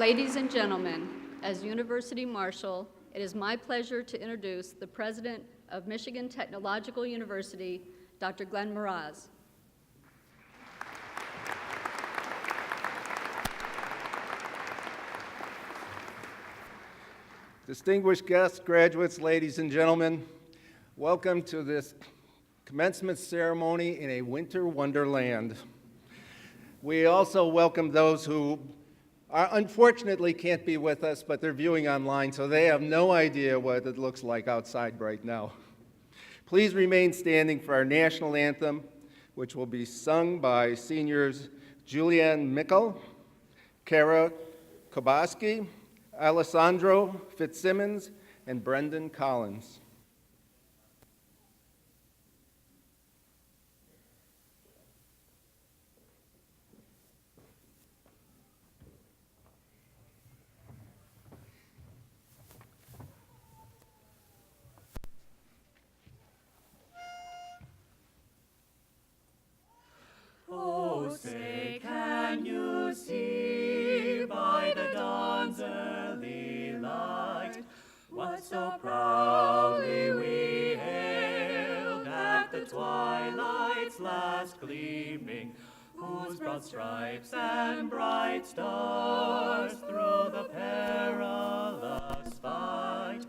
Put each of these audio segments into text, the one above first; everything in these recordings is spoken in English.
Ladies and gentlemen, as University Marshal, it is my pleasure to introduce the President of Michigan Technological University, Dr. Glenn Mraz. Distinguished guests, graduates, ladies and gentlemen, welcome to this commencement ceremony in a winter wonderland. We also welcome those who unfortunately can't be with us, but they're viewing online, so they have no idea what it looks like outside right now. Please remain standing for our national anthem, which will be sung by seniors Julianne Mickle, Kara Kobaski, Alessandro Fitzsimmons, and Brendan Collins. Oh, say, can you see by the dawn's early light what so proudly we hailed at the twilight's last gleaming, whose broad stripes and bright stars through the perilous fight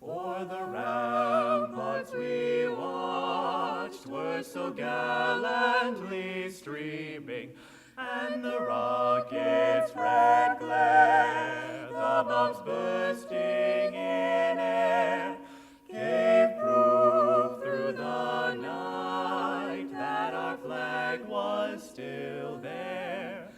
o'er the ramparts we watched were so gallantly streaming, and the rocket's red glare, the bombs bursting in air, gave proof through the night that our flag was still there.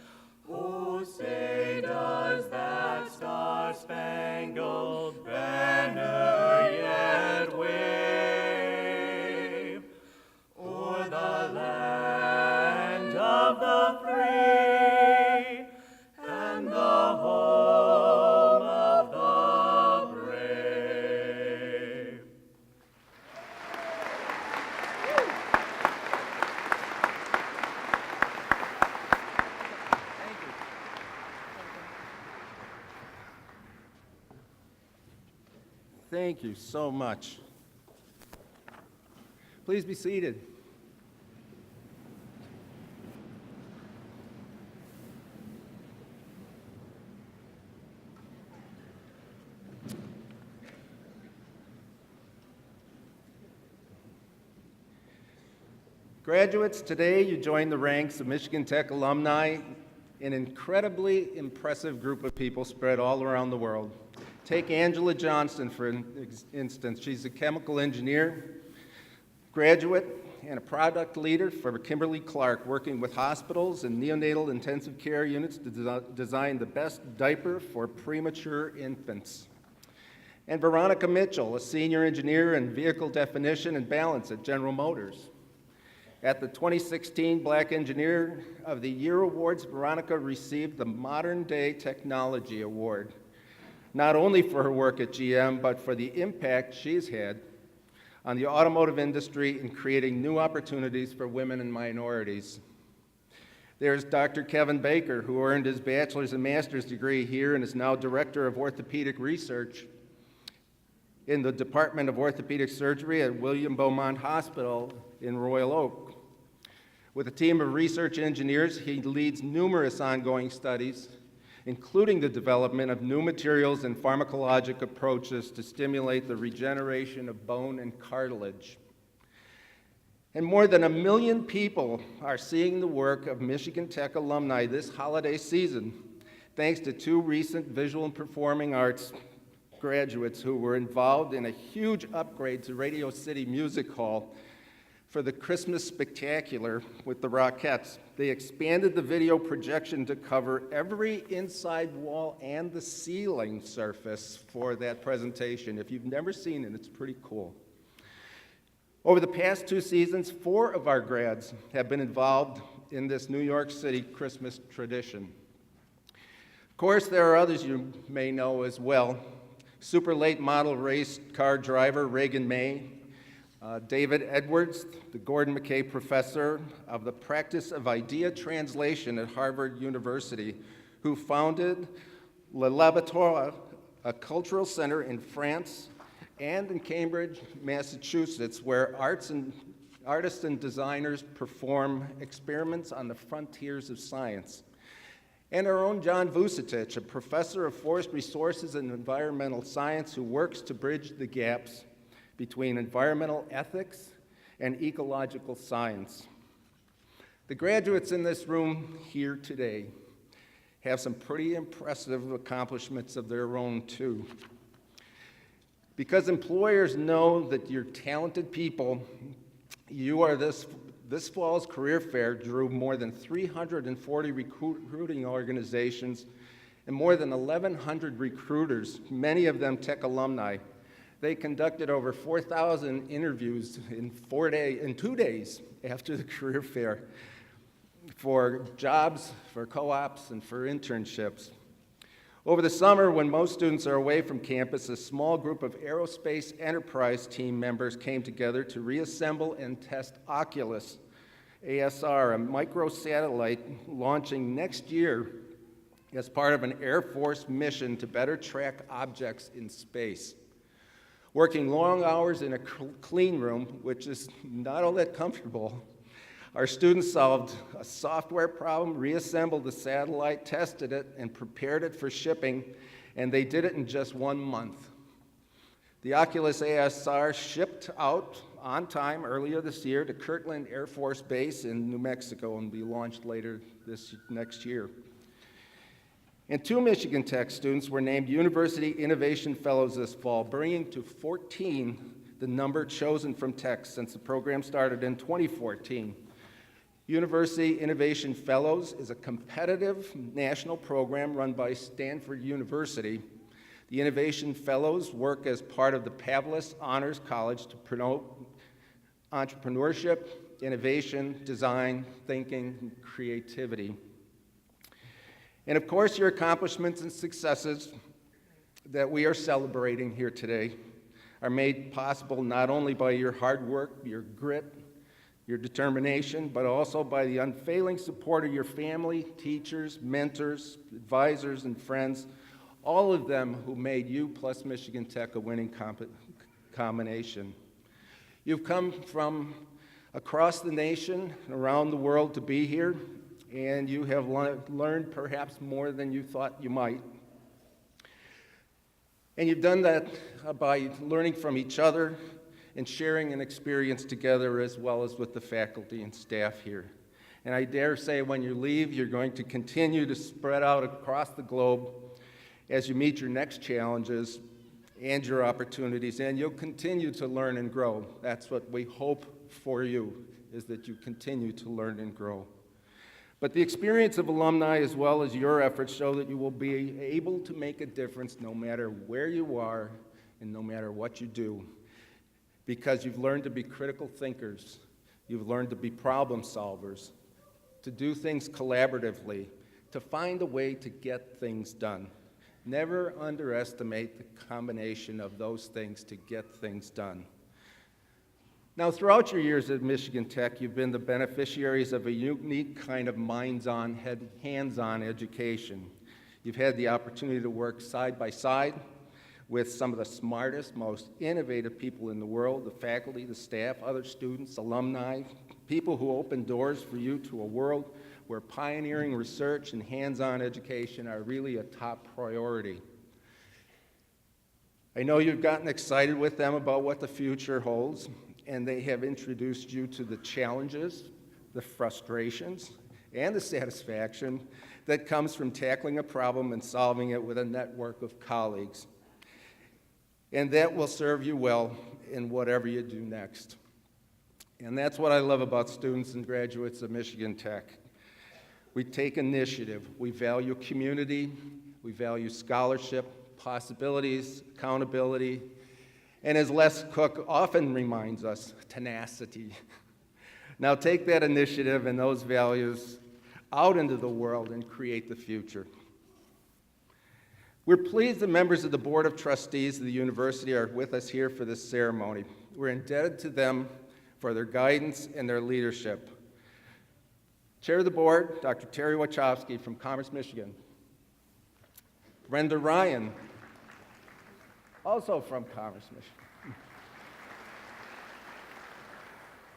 Oh, say does that star-spangled banner yet wave o'er the land of the free and the home of the brave? Thank you so much. Please be seated. Graduates, today you join the ranks of Michigan Tech alumni, an incredibly impressive group of people spread all around the world. Take Angela Johnston, for instance. She's a chemical engineer, graduate, and a product leader for Kimberly-Clark, working with hospitals and neonatal intensive care units to design the best diaper for premature infants. And Veronica Mitchell, a senior engineer in vehicle definition and balance at General Motors. At the 2016 Black Engineer of the Year Awards, Veronica received the Modern Day Technology Award, not only for her work at GM, but for the impact she's had on the automotive industry in creating new opportunities for women and minorities. There's Dr. Kevin Baker, who earned his bachelor's and master's degree here and is now director of orthopedic research in the Department of Orthopedic Surgery at William Beaumont Hospital in Royal Oak. With a team of research engineers, he leads numerous ongoing studies, including the development of new materials and pharmacologic approaches to stimulate the regeneration of bone and cartilage. And more than 1 million people are seeing the work of Michigan Tech alumni this holiday season, thanks to 2 recent visual and performing arts graduates who were involved in a huge upgrade to Radio City Music Hall for the Christmas Spectacular with the Rockettes. They expanded the video projection to cover every inside wall and the ceiling surface for that presentation. If you've never seen it, it's pretty cool. Over the past 2 seasons, 4 of our grads have been involved in this New York City Christmas tradition. Of course, there are others you may know as well. Super late model race car driver Reagan May, David Edwards, the Gordon McKay Professor of the Practice of Idea Translation at Harvard University, who founded Le Laboratoire, a cultural center in France, and in Cambridge, Massachusetts, where artists and designers perform experiments on the frontiers of science. And our own John Vucetich, a professor of forest resources and environmental science who works to bridge the gaps between environmental ethics and ecological science. The graduates in this room here today have some pretty impressive accomplishments of their own too. Because employers know that you're talented people, you are this fall's career fair drew more than 340 recruiting organizations and more than 1,100 recruiters, many of them tech alumni. They conducted over 4,000 interviews in 2 days after the career fair for jobs, for co-ops, and for internships. Over the summer, when most students are away from campus, a small group of aerospace enterprise team members came together to reassemble and test Oculus ASR, a microsatellite launching next year as part of an Air Force mission to better track objects in space. Working long hours in a clean room, which is not all that comfortable, our students solved a software problem, reassembled the satellite, tested it, and prepared it for shipping, and they did it in just 1 month. The Oculus ASR shipped out on time earlier this year to Kirtland Air Force Base in New Mexico and be launched later next year. And 2 Michigan Tech students were named University Innovation Fellows this fall, bringing to 14 the number chosen from Tech since the program started in 2014. University Innovation Fellows is a competitive national program run by Stanford University. The Innovation Fellows work as part of the Pavlis Honors College to promote entrepreneurship, innovation, design, thinking, and creativity. And of course, your accomplishments and successes that we are celebrating here today are made possible not only by your hard work, your grit, your determination, but also by the unfailing support of your family, teachers, mentors, advisors, and friends, all of them who made you plus Michigan Tech a winning combination. You've come from across the nation and around the world to be here, and you have learned perhaps more than you thought you might. And you've done that by learning from each other and sharing an experience together as well as with the faculty and staff here. And I dare say when you leave, you're going to continue to spread out across the globe as you meet your next challenges and your opportunities, and you'll continue to learn and grow. That's what we hope for you, is that you continue to learn and grow. But the experience of alumni as well as your efforts show that you will be able to make a difference no matter where you are and no matter what you do, because you've learned to be critical thinkers, you've learned to be problem solvers, to do things collaboratively, to find a way to get things done. Never underestimate the combination of those things to get things done. Now, throughout your years at Michigan Tech, you've been the beneficiaries of a unique kind of minds-on, hands-on education. You've had the opportunity to work side by side with some of the smartest, most innovative people in the world, the faculty, the staff, other students, alumni, people who open doors for you to a world where pioneering research and hands-on education are really a top priority. I know you've gotten excited with them about what the future holds, and they have introduced you to the challenges, the frustrations, and the satisfaction that comes from tackling a problem and solving it with a network of colleagues. And that will serve you well in whatever you do next. And that's what I love about students and graduates of Michigan Tech. We take initiative, we value community, we value scholarship, possibilities, accountability, and as Les Cook often reminds us, tenacity. Now take that initiative and those values out into the world and create the future. We're pleased that members of the Board of Trustees of the university are with us here for this ceremony. We're indebted to them for their guidance and their leadership. Chair of the board, Dr. Terry Wachowski from Commerce, Michigan. Brenda Ryan, also from Commerce, Michigan.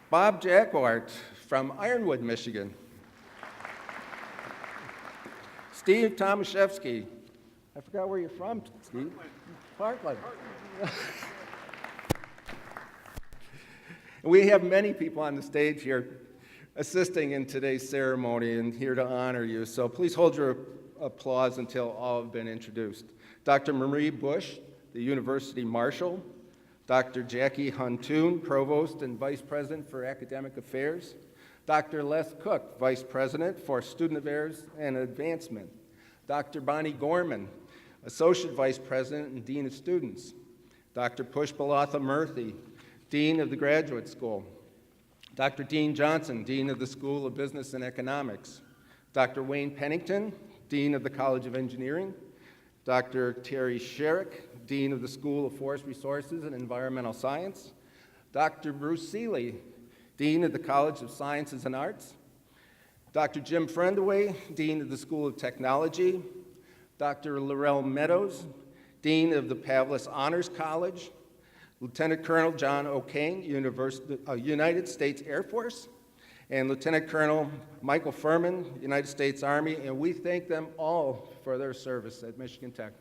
Bob Jacquart from Ironwood, Michigan. Steve Tomaszewski. I forgot where you're from, Steve. Parkland. We have many people on the stage here assisting in today's ceremony and here to honor you, so please hold your applause until all have been introduced. Dr. Marie Bush, the University Marshal. Dr. Jackie Huntoon, Provost and Vice President for Academic Affairs. Dr. Les Cook, Vice President for Student Affairs and Advancement. Dr. Bonnie Gorman, Associate Vice President and Dean of Students. Dr. Pushpalatha Murthy, Dean of the Graduate School. Dr. Dean Johnson, Dean of the School of Business and Economics. Dr. Wayne Pennington, Dean of the College of Engineering. Dr. Terry Sherrick, Dean of the School of Forest Resources and Environmental Science. Dr. Bruce Seeley, Dean of the College of Sciences and Arts. Dr. Jim Friendaway, Dean of the School of Technology. Dr. Laurel Meadows, Dean of the Pavlis Honors College. Lieutenant Colonel John O'Kane, United States Air Force. And Lieutenant Colonel Michael Furman, United States Army, and we thank them all for their service at Michigan Tech.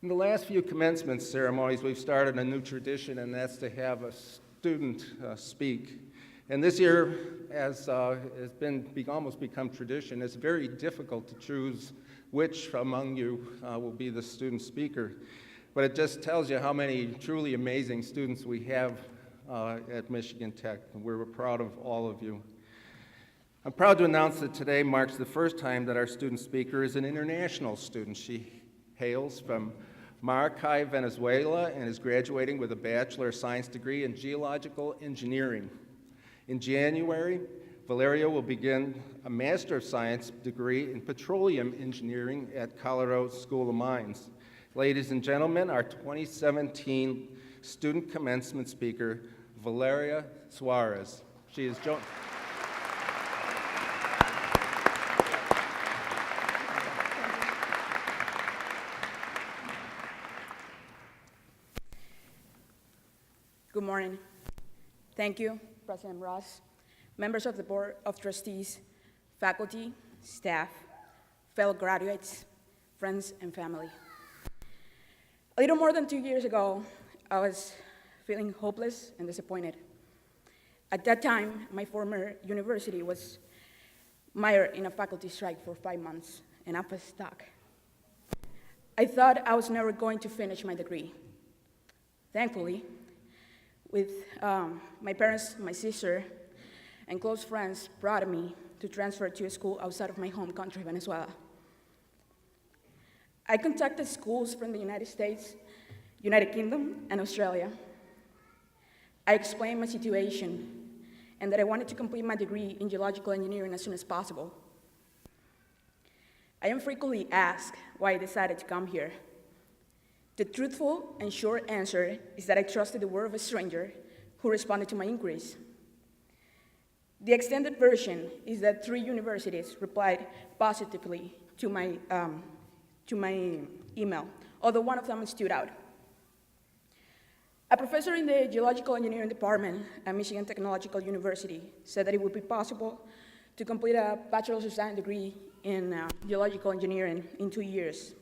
In the last few commencement ceremonies, we've started a new tradition, and that's to have a student speak. And this year, as has been almost become tradition, it's very difficult to choose which among you will be the student speaker. But it just tells you how many truly amazing students we have at Michigan Tech, and we're proud of all of you. I'm proud to announce that today marks the first time that our student speaker is an international student. She hails from Maracay, Venezuela, and is graduating with a Bachelor of Science degree in Geological Engineering. In January, Valeria will begin a Master of Science degree in Petroleum Engineering at Colorado School of Mines. Ladies and gentlemen, our 2017 student commencement speaker, Valeria Suarez. She is joined. Good morning. Thank you, President Ross, members of the Board of Trustees, faculty, staff, fellow graduates, friends, and family. A little more than 2 years ago, I was feeling hopeless and disappointed. At that time, my former university was mired in a faculty strike for 5 months, and I was stuck. I thought I was never going to finish my degree. Thankfully, with my parents, my sister, and close friends brought me to transfer to a school outside of my home country, Venezuela. I contacted schools from the United States, United Kingdom, and Australia. I explained my situation and that I wanted to complete my degree in geological engineering as soon as possible. I am frequently asked why I decided to come here. The truthful and short answer is that I trusted the word of a stranger who responded to my inquiries. The extended version is that 3 universities replied positively to my email, although one of them stood out. A professor in the geological engineering department at Michigan Technological University said that it would be possible to complete a Bachelor of Science degree in geological engineering in 2 years,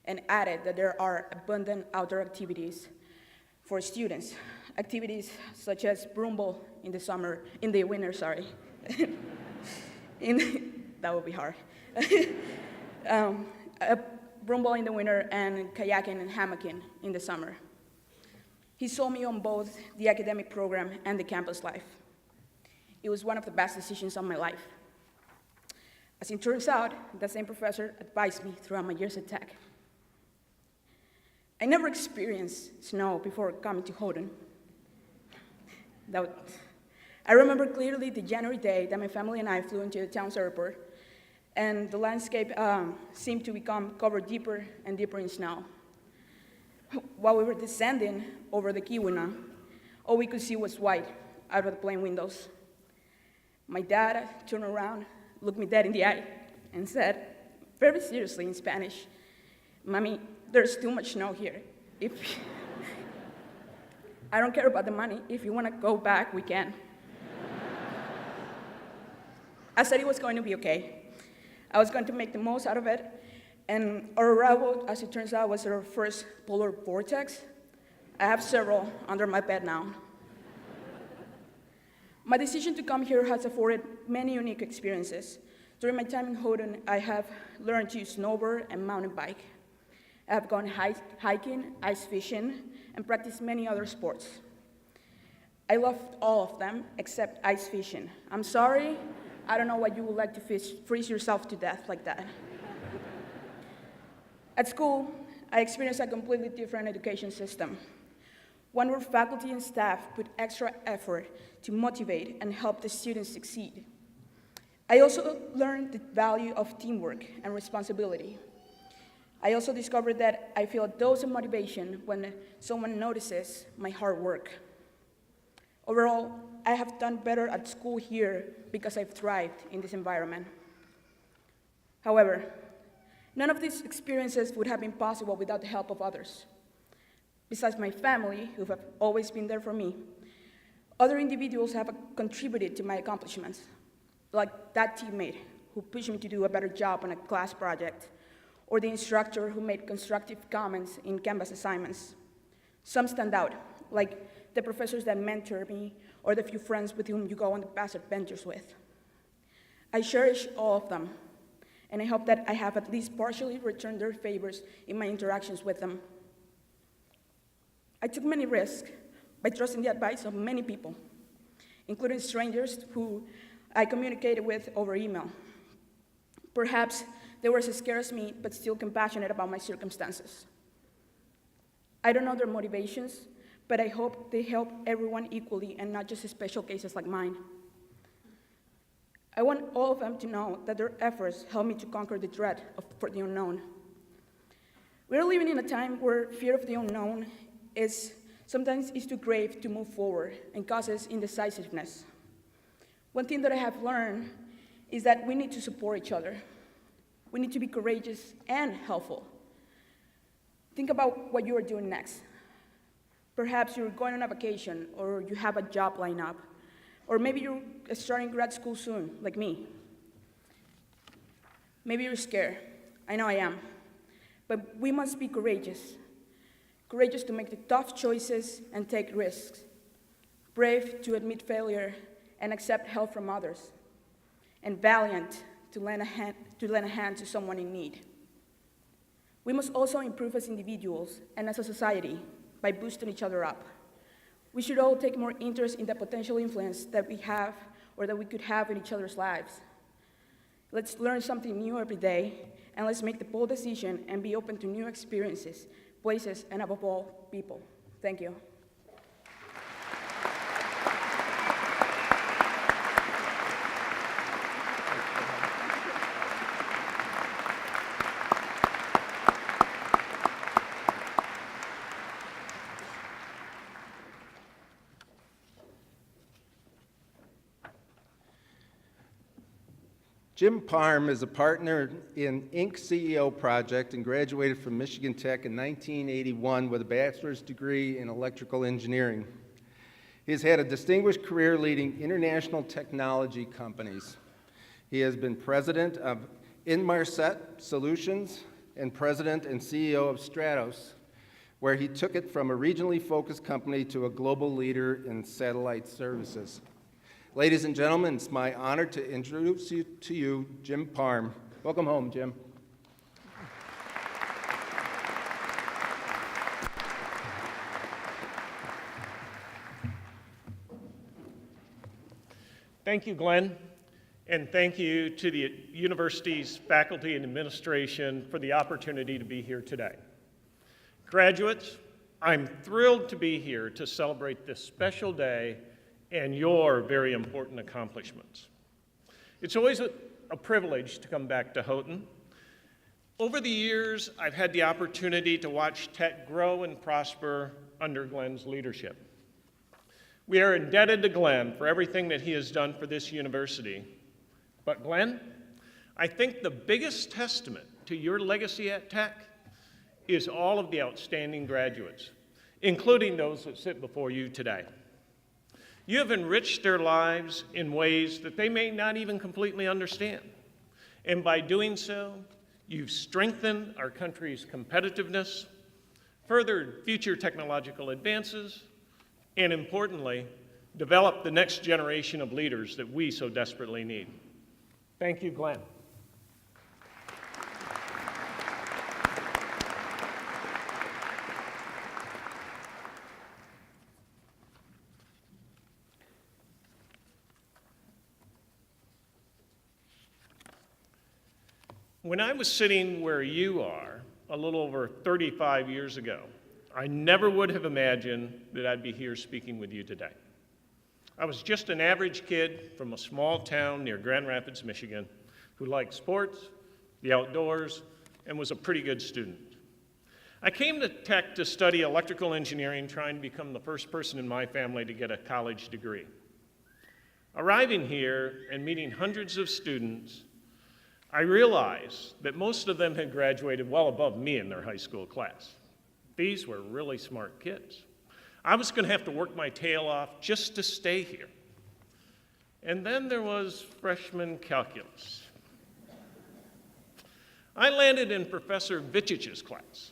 and added that there are abundant outdoor activities for students, activities such as broomball in the winter, that would be hard. Broomball in the winter and kayaking and hammocking in the summer. He sold me on both the academic program and the campus life. It was one of the best decisions of my life. As it turns out, that same professor advised me throughout my years at Tech. I never experienced snow before coming to Houghton. I remember clearly the January day that my family and I flew into the town's airport and the landscape seemed to become covered deeper and deeper in snow. While we were descending over the Kiwano, all we could see was white out of the plane windows. My dad turned around, looked me dead in the eye, and said, very seriously in Spanish, "Mommy, there's too much snow here. I don't care about the money. If you want to go back, we can." I said it was going to be okay. I was going to make the most out of it, and our arrival, as it turns out, was our first polar vortex. I have several under my bed now. My decision to come here has afforded many unique experiences. During my time in Houghton, I have learned to snowboard and mountain bike. I have gone hiking, ice fishing, and practiced many other sports. I loved all of them except ice fishing. I'm sorry, I don't know why you would like to freeze yourself to death like that. At school, I experienced a completely different education system, one where faculty and staff put extra effort to motivate and help the students succeed. I also learned the value of teamwork and responsibility. I also discovered that I feel a dose of motivation when someone notices my hard work. Overall, I have done better at school here because I've thrived in this environment. However, none of these experiences would have been possible without the help of others. Besides my family, who have always been there for me, other individuals have contributed to my accomplishments, like that teammate who pushed me to do a better job on a class project, or the instructor who made constructive comments in Canvas assignments. Some stand out, like the professors that mentored me, or the few friends with whom you go on the past adventures with. I cherish all of them, and I hope that I have at least partially returned their favors in my interactions with them. I took many risks by trusting the advice of many people, including strangers who I communicated with over email. Perhaps they were as scared as me, but still compassionate about my circumstances. I don't know their motivations, but I hope they help everyone equally and not just special cases like mine. I want all of them to know that their efforts helped me to conquer the dread for the unknown. We're living in a time where fear of the unknown sometimes is too grave to move forward and causes indecisiveness. One thing that I have learned is that we need to support each other. We need to be courageous and helpful. Think about what you are doing next. Perhaps you're going on a vacation, or you have a job lined up, or maybe you're starting grad school soon, like me. Maybe you're scared. I know I am. But we must be courageous. Courageous to make the tough choices and take risks. Brave to admit failure and accept help from others. And valiant to lend a hand to someone in need. We must also improve as individuals and as a society by boosting each other up. We should all take more interest in the potential influence that we have or that we could have in each other's lives. Let's learn something new every day, and let's make the bold decision and be open to new experiences, places, and above all, people. Thank you. Jim Parm is a partner in Inc. CEO Project and graduated from Michigan Tech in 1981 with a bachelor's degree in electrical engineering. He has had a distinguished career leading international technology companies. He has been president of Inmarsat Solutions and president and CEO of Stratos, where he took it from a regionally focused company to a global leader in satellite services. Ladies and gentlemen, it's my honor to introduce you to Jim Parm. Welcome home, Jim. Thank you, Glenn, and thank you to the university's faculty and administration for the opportunity to be here today. Graduates, I'm thrilled to be here to celebrate this special day and your very important accomplishments. It's always a privilege to come back to Houghton. Over the years, I've had the opportunity to watch Tech grow and prosper under Glenn's leadership. We are indebted to Glenn for everything that he has done for this university. But Glenn, I think the biggest testament to your legacy at Tech is all of the outstanding graduates, including those that sit before you today. You have enriched their lives in ways that they may not even completely understand. And by doing so, you've strengthened our country's competitiveness, furthered future technological advances, and importantly, developed the next generation of leaders that we so desperately need. Thank you, Glenn. When I was sitting where you are a little over 35 years ago, I never would have imagined that I'd be here speaking with you today. I was just an average kid from a small town near Grand Rapids, Michigan, who liked sports, the outdoors, and was a pretty good student. I came to Tech to study electrical engineering, trying to become the first person in my family to get a college degree. Arriving here and meeting hundreds of students, I realized that most of them had graduated well above me in their high school class. These were really smart kids. I was going to have to work my tail off just to stay here. And then there was freshman calculus. I landed in Professor Vichich's class.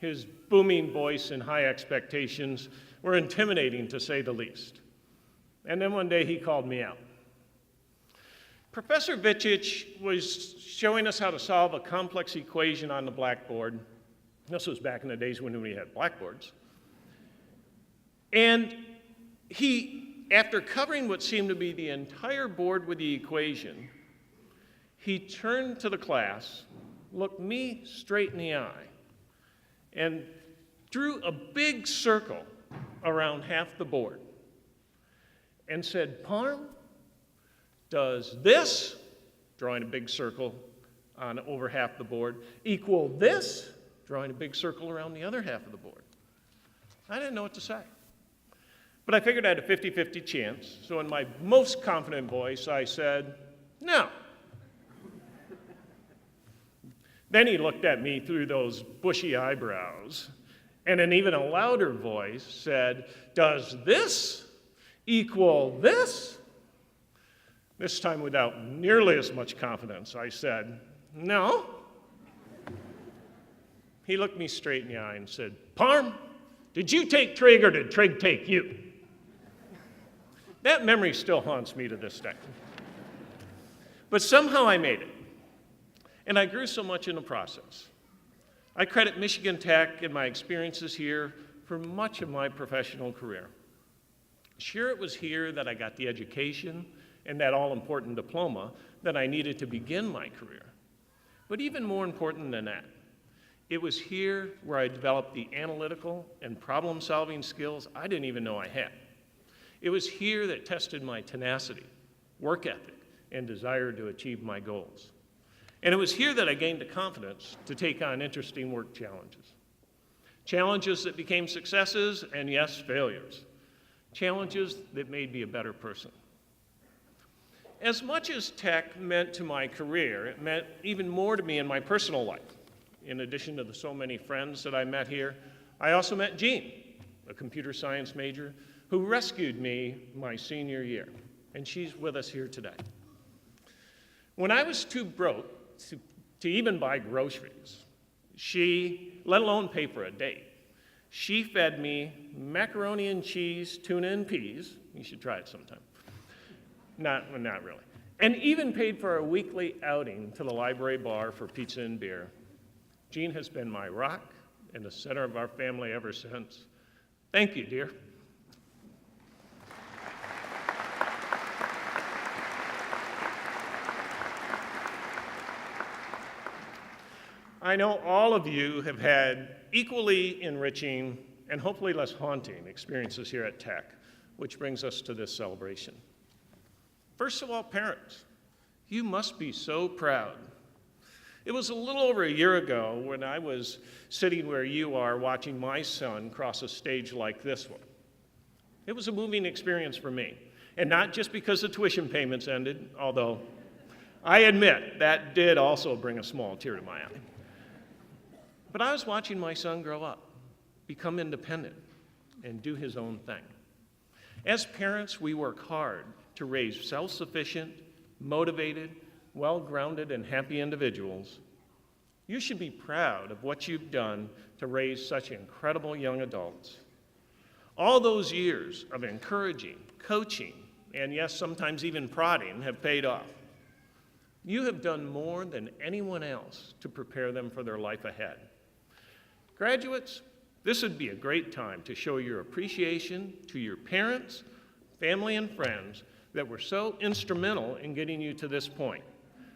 His booming voice and high expectations were intimidating, to say the least. And then one day he called me out. Professor Vichich was showing us how to solve a complex equation on the blackboard. This was back in the days when we had blackboards. And he, after covering what seemed to be the entire board with the equation, he turned to the class, looked me straight in the eye, and drew a big circle around half the board and said, "Parm, does this," drawing a big circle on over half the board, "equal this," drawing a big circle around the other half of the board? I didn't know what to say. But I figured I had a 50-50 chance, so in my most confident voice, I said, "No." Then he looked at me through those bushy eyebrows, and in even a louder voice said, "Does this equal this?" This time, without nearly as much confidence, I said, "No." He looked me straight in the eye and said, "Parm, did you take Trig or did Trig take you?" That memory still haunts me to this day. But somehow I made it, and I grew so much in the process. I credit Michigan Tech and my experiences here for much of my professional career. Sure, it was here that I got the education and that all-important diploma that I needed to begin my career. But even more important than that, it was here where I developed the analytical and problem-solving skills I didn't even know I had. It was here that tested my tenacity, work ethic, and desire to achieve my goals. And it was here that I gained the confidence to take on interesting work challenges. Challenges that became successes and, yes, failures. Challenges that made me a better person. As much as Tech meant to my career, it meant even more to me in my personal life. In addition to the so many friends that I met here, I also met Jean, a computer science major, who rescued me my senior year, and she's with us here today. When I was too broke to even buy groceries, she, let alone pay for a date, she fed me macaroni and cheese, tuna and peas. You should try it sometime. Not really. And even paid for a weekly outing to the library bar for pizza and beer. Jean has been my rock and the center of our family ever since. Thank you, dear. I know all of you have had equally enriching and hopefully less haunting experiences here at Tech, which brings us to this celebration. First of all, parents, You must be so proud. It was a little over a year ago when I was sitting where you are watching my son cross a stage like this one. It was a moving experience for me, and not just because the tuition payments ended, although I admit that did also bring a small tear to my eye. But I was watching my son grow up, become independent, and do his own thing. As parents, we work hard to raise self-sufficient, motivated, well-grounded, and happy individuals. You should be proud of what you've done to raise such incredible young adults. All those years of encouraging, coaching, and yes, sometimes even prodding have paid off. You have done more than anyone else to prepare them for their life ahead. Graduates, this would be a great time to show your appreciation to your parents, family, and friends that were so instrumental in getting you to this point.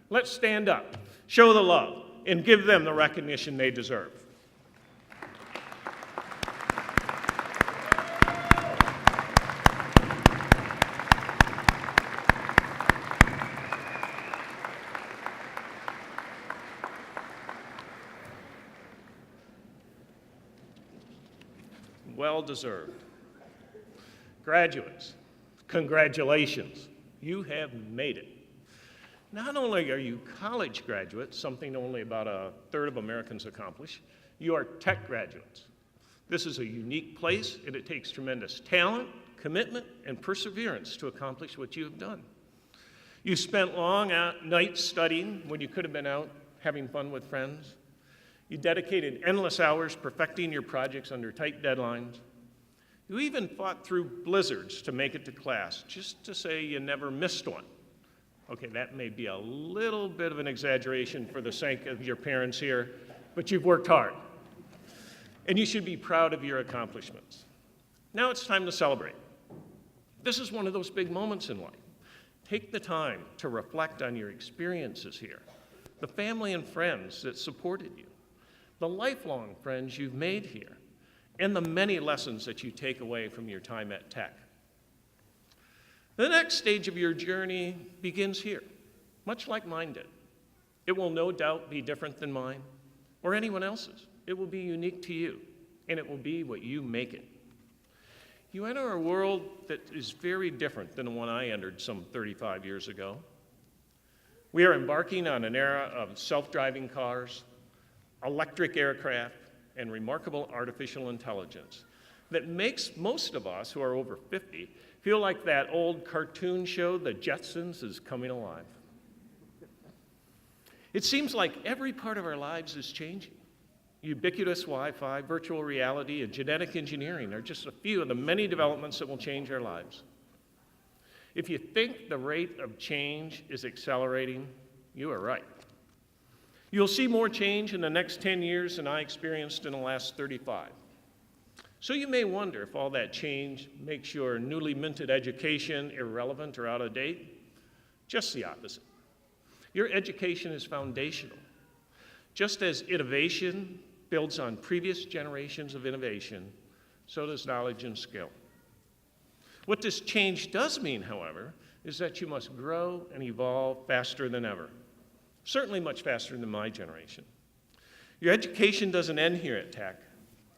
Let's stand up, show the love, and give them the recognition they deserve. Well deserved. Graduates, congratulations. You have made it. Not only are you college graduates, something only about a third of Americans accomplish, you are tech graduates. This is a unique place, and it takes tremendous talent, commitment, and perseverance to accomplish what you have done. You spent long nights studying when you could have been out having fun with friends. You dedicated endless hours perfecting your projects under tight deadlines. You even fought through blizzards to make it to class, just to say you never missed one. Okay, that may be a little bit of an exaggeration for the sake of your parents here, but you've worked hard. And you should be proud of your accomplishments. Now it's time to celebrate. This is one of those big moments in life. Take the time to reflect on your experiences here, the family and friends that supported you, the lifelong friends you've made here, and the many lessons that you take away from your time at Tech. The next stage of your journey begins here, much like mine did. It will no doubt be different than mine or anyone else's. It will be unique to you, and it will be what you make it. You enter a world that is very different than the one I entered some 35 years ago. We are embarking on an era of self-driving cars, electric aircraft, and remarkable artificial intelligence that makes most of us who are over 50 feel like that old cartoon show, The Jetsons, is coming alive. It seems like every part of our lives is changing. Ubiquitous Wi-Fi, virtual reality, and genetic engineering are just a few of the many developments that will change our lives. If you think the rate of change is accelerating, you are right. You'll see more change in the next 10 years than I experienced in the last 35. So you may wonder if all that change makes your newly minted education irrelevant or out of date. Just the opposite. Your education is foundational. Just as innovation builds on previous generations of innovation, so does knowledge and skill. What this change does mean, however, is that you must grow and evolve faster than ever. Certainly much faster than my generation. Your education doesn't end here at Tech.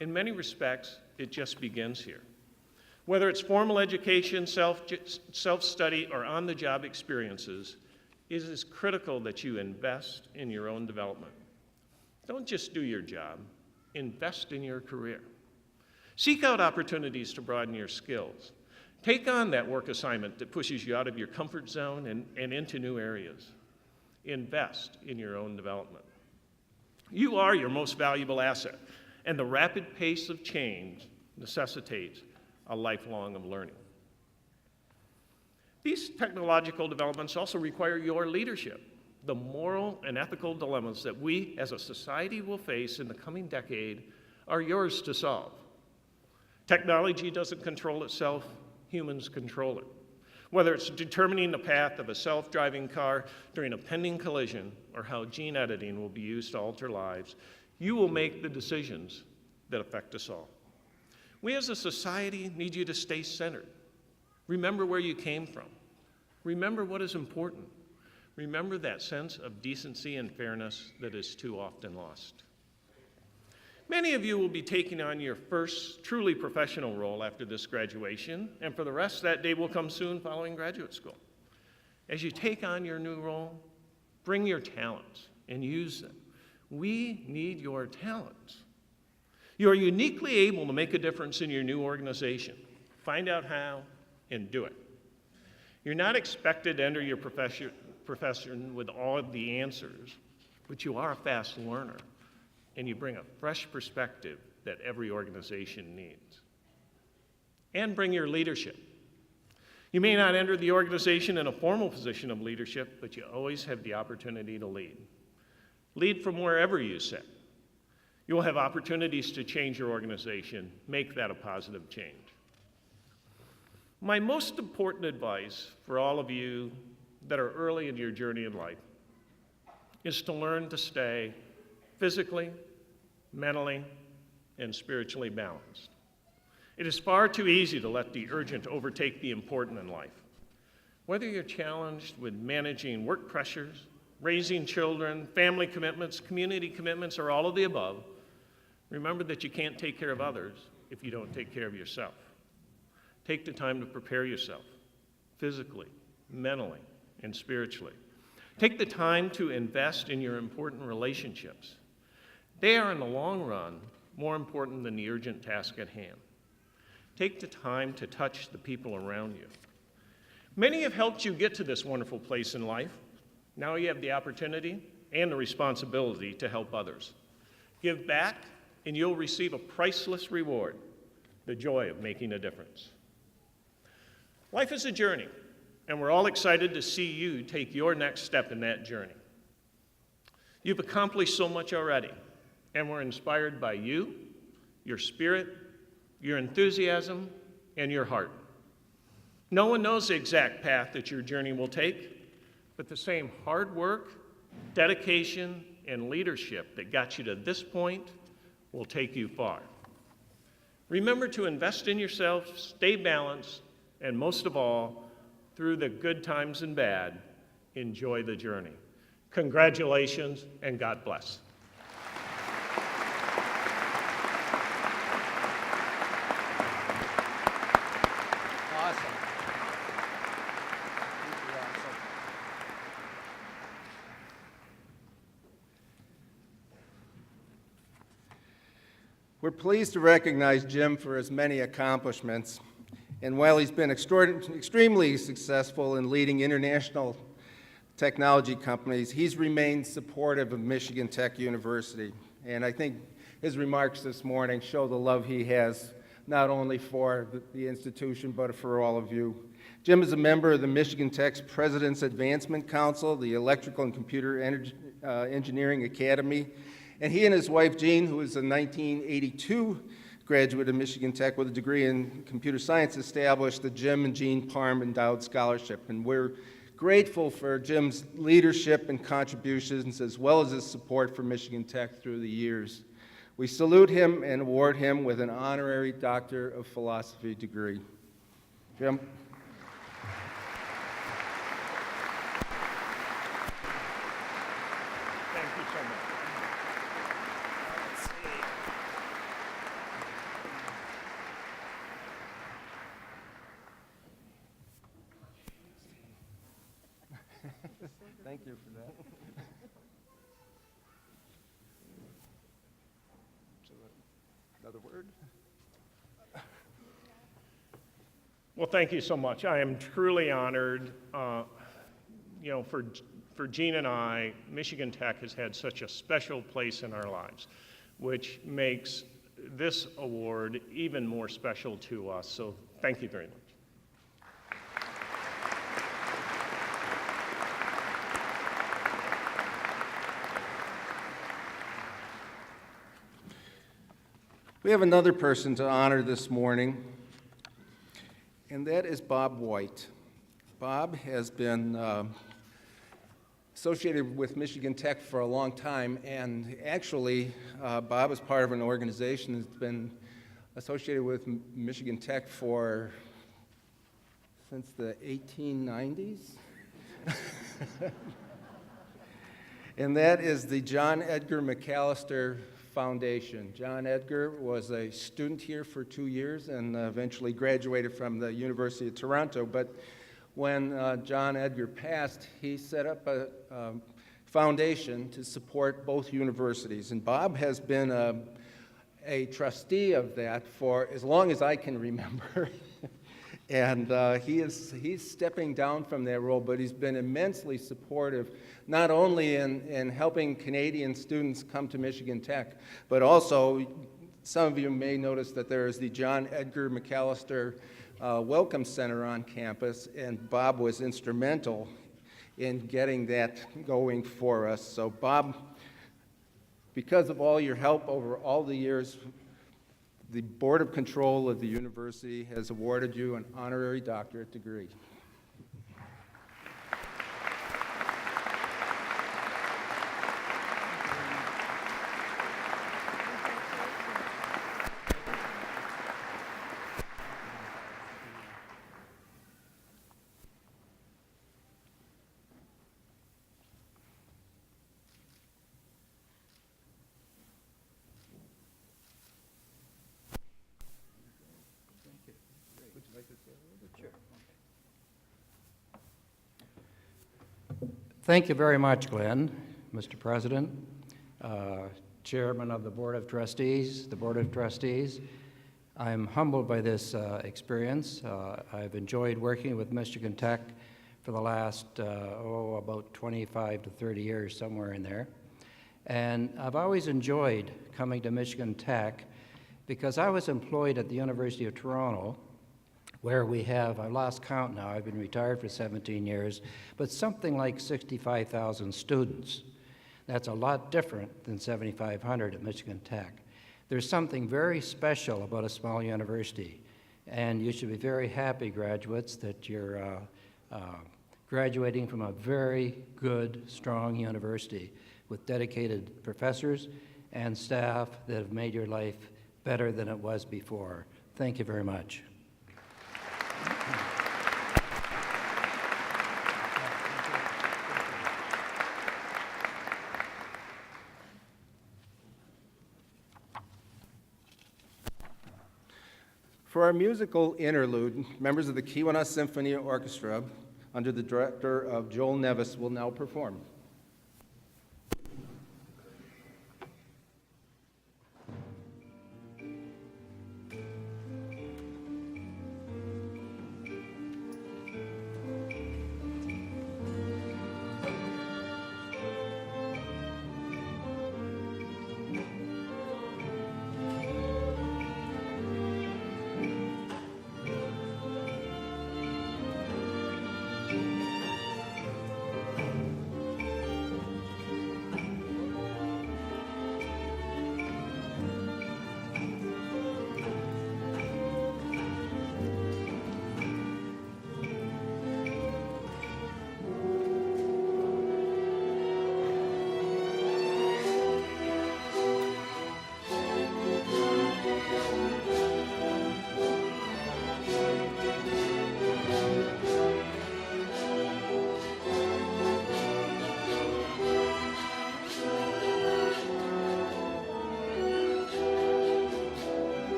In many respects, it just begins here. Whether it's formal education, self-study, or on-the-job experiences, it is critical that you invest in your own development. Don't just do your job, invest in your career. Seek out opportunities to broaden your skills. Take on that work assignment that pushes you out of your comfort zone and into new areas. Invest in your own development. You are your most valuable asset, and the rapid pace of change necessitates a lifelong of learning. These technological developments also require your leadership. The moral and ethical dilemmas that we as a society will face in the coming decade are yours to solve. Technology doesn't control itself, humans control it. Whether it's determining the path of a self-driving car during a pending collision or how gene editing will be used to alter lives, you will make the decisions that affect us all. We as a society need you to stay centered. Remember where you came from. Remember what is important. Remember that sense of decency and fairness that is too often lost. Many of you will be taking on your first truly professional role after this graduation, and for the rest, that day will come soon following graduate school. As you take on your new role, bring your talents and use them. We need your talents. You are uniquely able to make a difference in your new organization. Find out how and do it. You're not expected to enter your profession with all of the answers, but you are a fast learner, and you bring a fresh perspective that every organization needs. And bring your leadership. You may not enter the organization in a formal position of leadership, but you always have the opportunity to lead. Lead from wherever you sit. You will have opportunities to change your organization, make that a positive change. My most important advice for all of you that are early in your journey in life is to learn to stay physically, mentally, and spiritually balanced. It is far too easy to let the urgent overtake the important in life. Whether you're challenged with managing work pressures, raising children, family commitments, community commitments, or all of the above, remember that you can't take care of others if you don't take care of yourself. Take the time to prepare yourself physically, mentally, and spiritually. Take the time to invest in your important relationships. They are, in the long run, more important than the urgent task at hand. Take the time to touch the people around you. Many have helped you get to this wonderful place in life. Now you have the opportunity and the responsibility to help others. Give back, and you'll receive a priceless reward, the joy of making a difference. Life is a journey, and we're all excited to see you take your next step in that journey. You've accomplished so much already, and we're inspired by you, your spirit, your enthusiasm, and your heart. No one knows the exact path that your journey will take, but the same hard work, dedication, and leadership that got you to this point will take you far. Remember to invest in yourself, stay balanced, and most of all, through the good times and bad, enjoy the journey. Congratulations, and God bless. Awesome. We're pleased to recognize Jim for his many accomplishments. And while he's been extremely successful in leading international technology companies, he's remained supportive of Michigan Tech University. And I think his remarks this morning show the love he has, not only for the institution, but for all of you. Jim is a member of the Michigan Tech's President's Advancement Council, the Electrical and Computer Engineering Academy, and he and his wife, Jean, who is a 1982 graduate of Michigan Tech with a degree in computer science, established the Jim and Jean Parham Endowed Scholarship. And we're grateful for Jim's leadership and contributions, as well as his support for Michigan Tech through the years. We salute him and award him with an honorary Doctor of Philosophy degree. Jim? Thank you so much. Thank you for that. Another word? Well, thank you so much. I am truly honored. For Jean and I, Michigan Tech has had such a special place in our lives, which makes this award even more special to us. So thank you very much. We have another person to honor this morning, and that is Bob White. Bob has been associated with Michigan Tech for a long time, and actually, Bob is part of an organization that's been associated with Michigan Tech since the 1890s. and that is the John Edgar Mccallister Foundation. John Edgar was a student here for 2 years and eventually graduated from the University of Toronto. But when John Edgar passed, he set up a foundation to support both universities. And Bob has been a trustee of that for as long as I can remember. And he's stepping down from that role, but he's been immensely supportive, not only in helping Canadian students come to Michigan Tech, but also, some of you may notice that there is the John Edgar Mccallister Welcome Center on campus, and Bob was instrumental in getting that going for us. So Bob, because of all your help over all the years, the Board of Control of the university has awarded you an honorary doctorate degree. Thank you very much, Glenn, Mr. President, Chairman of the Board of Trustees, the Board of Trustees. I'm humbled by this experience. I've enjoyed working with Michigan Tech for the last, about 25 to 30 years, somewhere in there. And I've always enjoyed coming to Michigan Tech because I was employed at the University of Toronto, where we have, I've lost count now, I've been retired for 17 years, but something like 65,000 students. That's a lot different than 7,500 at Michigan Tech. There's something very special about a small university, and you should be very happy, graduates, that you're graduating from a very good, strong university with dedicated professors and staff that have made your life better than it was before. Thank you very much. For our musical interlude, members of the Kiwano Symphony Orchestra, under the director of Joel Nevis, will now perform.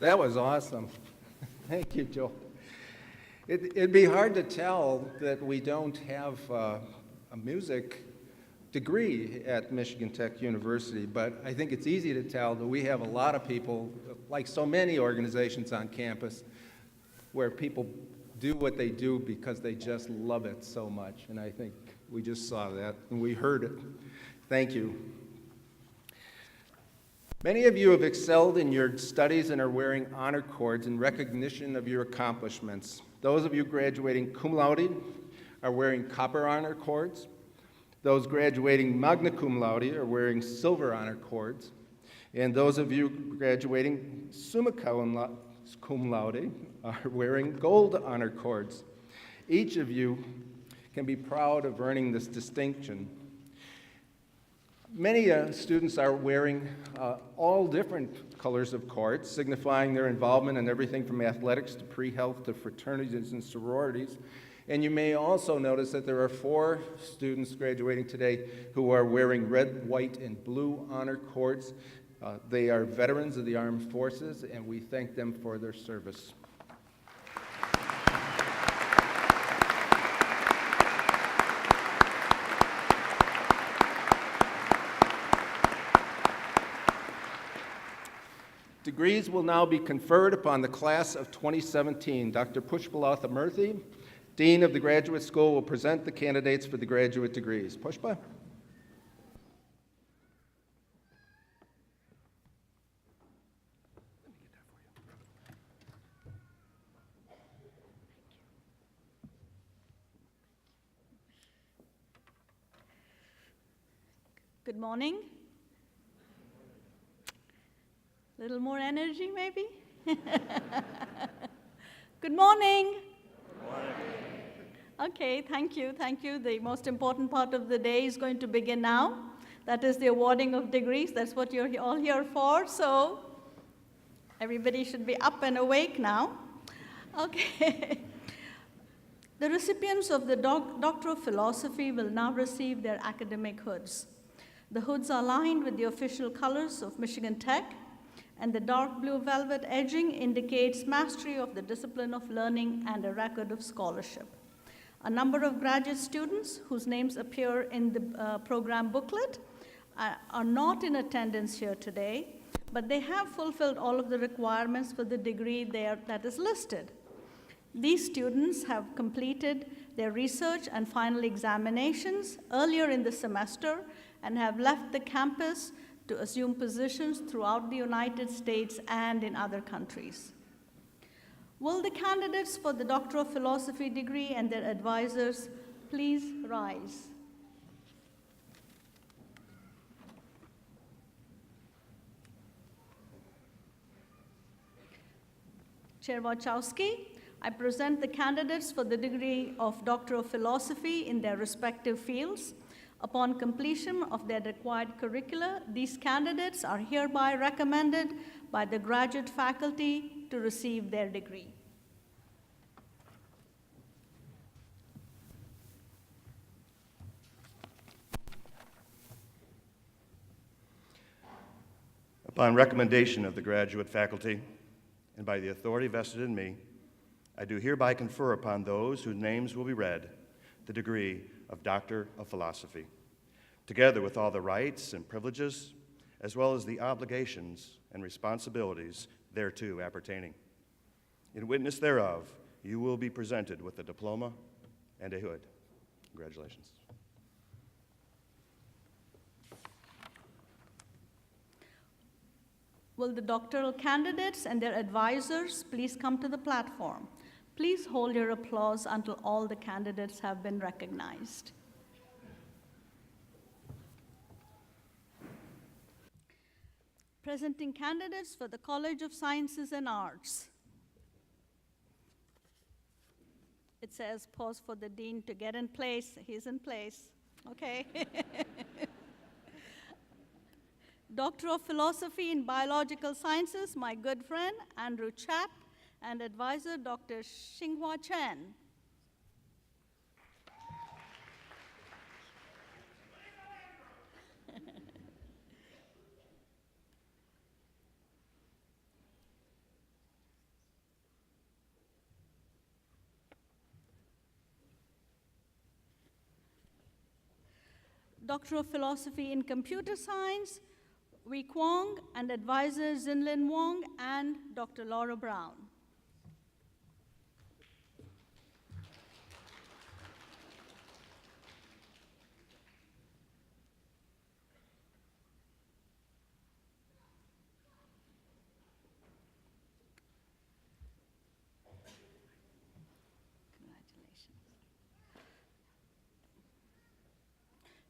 That was awesome. Thank you, Joel. It'd be hard to tell that we don't have a music degree at Michigan Tech University, but I think it's easy to tell that we have a lot of people, like so many organizations on campus, where people do what they do because they just love it so much, and I think we just saw that, and we heard it. Thank you. Many of you have excelled in your studies and are wearing honor cords in recognition of your accomplishments. Those of you graduating cum laude are wearing copper honor cords. Those graduating magna cum laude are wearing silver honor cords. And those of you graduating summa cum laude are wearing gold honor cords. Each of you can be proud of earning this distinction. Many students are wearing all different colors of cords, signifying their involvement in everything from athletics to pre-health to fraternities and sororities. And you may also notice that there are 4 students graduating today who are wearing red, white, and blue honor cords. They are veterans of the armed forces, and we thank them for their service. Degrees will now be conferred upon the class of 2017. Dr. Pushpalatha Murthy, Dean of the Graduate School, will present the candidates for the graduate degrees. Pushpa? Good morning. Little more energy, maybe? Good morning. Good morning. Okay, thank you, thank you. The most important part of the day is going to begin now. That is the awarding of degrees. That's what you're all here for, so everybody should be up and awake now. Okay. The recipients of the Doctor of Philosophy will now receive their academic hoods. The hoods are lined with the official colors of Michigan Tech, and the dark blue velvet edging indicates mastery of the discipline of learning and a record of scholarship. A number of graduate students whose names appear in the program booklet are not in attendance here today, but they have fulfilled all of the requirements for the degree that is listed. These students have completed their research and final examinations earlier in the semester and have left the campus to assume positions throughout the United States and in other countries. Will the candidates for the Doctor of Philosophy degree and their advisors please rise? Chair Wachowski, I present the candidates for the degree of Doctor of Philosophy in their respective fields. Upon completion of their required curricula, these candidates are hereby recommended by the graduate faculty to receive their degree. Upon recommendation of the graduate faculty, and by the authority vested in me, I do hereby confer upon those whose names will be read the degree of Doctor of Philosophy, together with all the rights and privileges, as well as the obligations and responsibilities thereto appertaining. In witness thereof, you will be presented with a diploma and a hood. Congratulations. Will the doctoral candidates and their advisors please come to the platform? Please hold your applause until all the candidates have been recognized. Presenting candidates for the College of Sciences and Arts. It says pause for the dean to get in place. He's in place. Okay. Doctor of Philosophy in Biological Sciences, my good friend, Andrew Chapp, and advisor, Dr. Xinghua Chen. Doctor of Philosophy in Computer Science, Wei Kwong, and advisor Zinlin Wong and Dr. Laura Brown.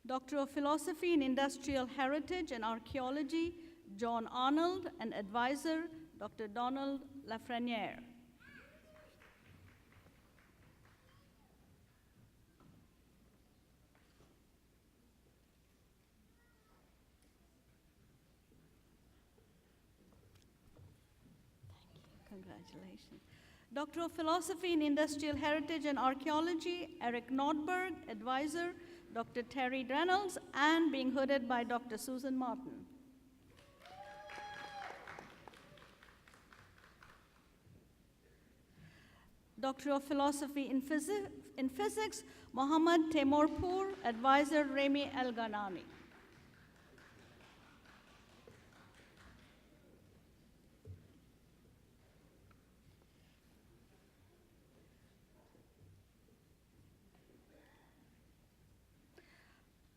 Doctor of Philosophy in Industrial Heritage and Archaeology, John Arnold, and advisor, Dr. Donald Lafreniere. Congratulations. Doctor of Philosophy in Industrial Heritage and Archaeology, Eric Nordberg, advisor, Dr. Terry Reynolds, and being hooded by Dr. Susan Martin. Doctor of Philosophy in Physics, Mohammad Temurpur, advisor, Remy El Ghanani.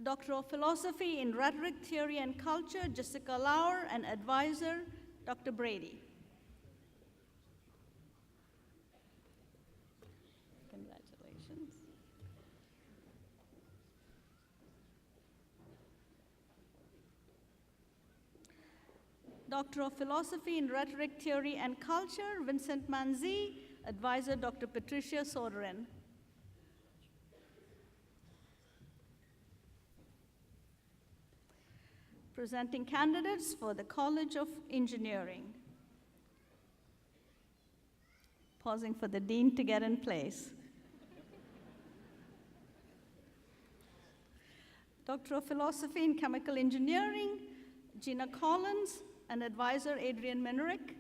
Doctor of Philosophy in Rhetoric, Theory, and Culture, Jessica Lauer, and advisor, Dr. Brady. Congratulations. Doctor of Philosophy in Rhetoric, Theory, and Culture, Vincent Manzi, advisor, Dr. Patricia Soderin. Presenting candidates for the College of Engineering. Pausing for the dean to get in place. Doctor of Philosophy in Chemical Engineering, Gina Collins, and advisor Adrian Menerick.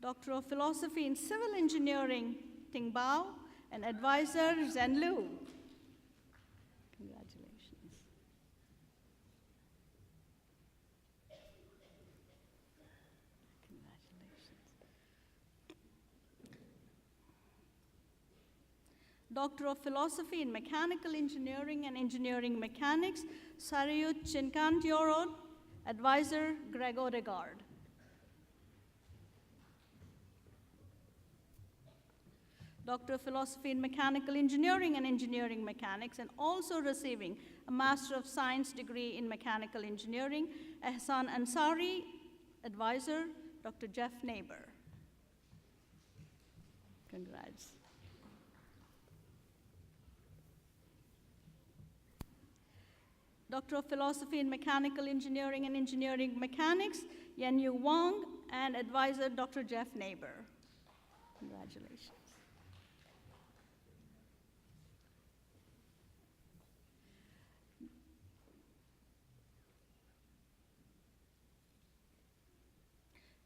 Doctor of Philosophy in Civil Engineering, Ting Bao, and advisor Zhen Lu. Congratulations. Congratulations. Doctor of Philosophy in Mechanical Engineering and Engineering Mechanics, Sarayut Chinkantiorod, advisor Greg Odegaard. Doctor of Philosophy in Mechanical Engineering and Engineering Mechanics, and also receiving a Master of Science degree in Mechanical Engineering, Ehsan Ansari, advisor, Dr. Jeff Neighbor. Congrats. Doctor of Philosophy in Mechanical Engineering and Engineering Mechanics, Yenyu Wang, and advisor, Dr. Jeff Neighbor. Congratulations.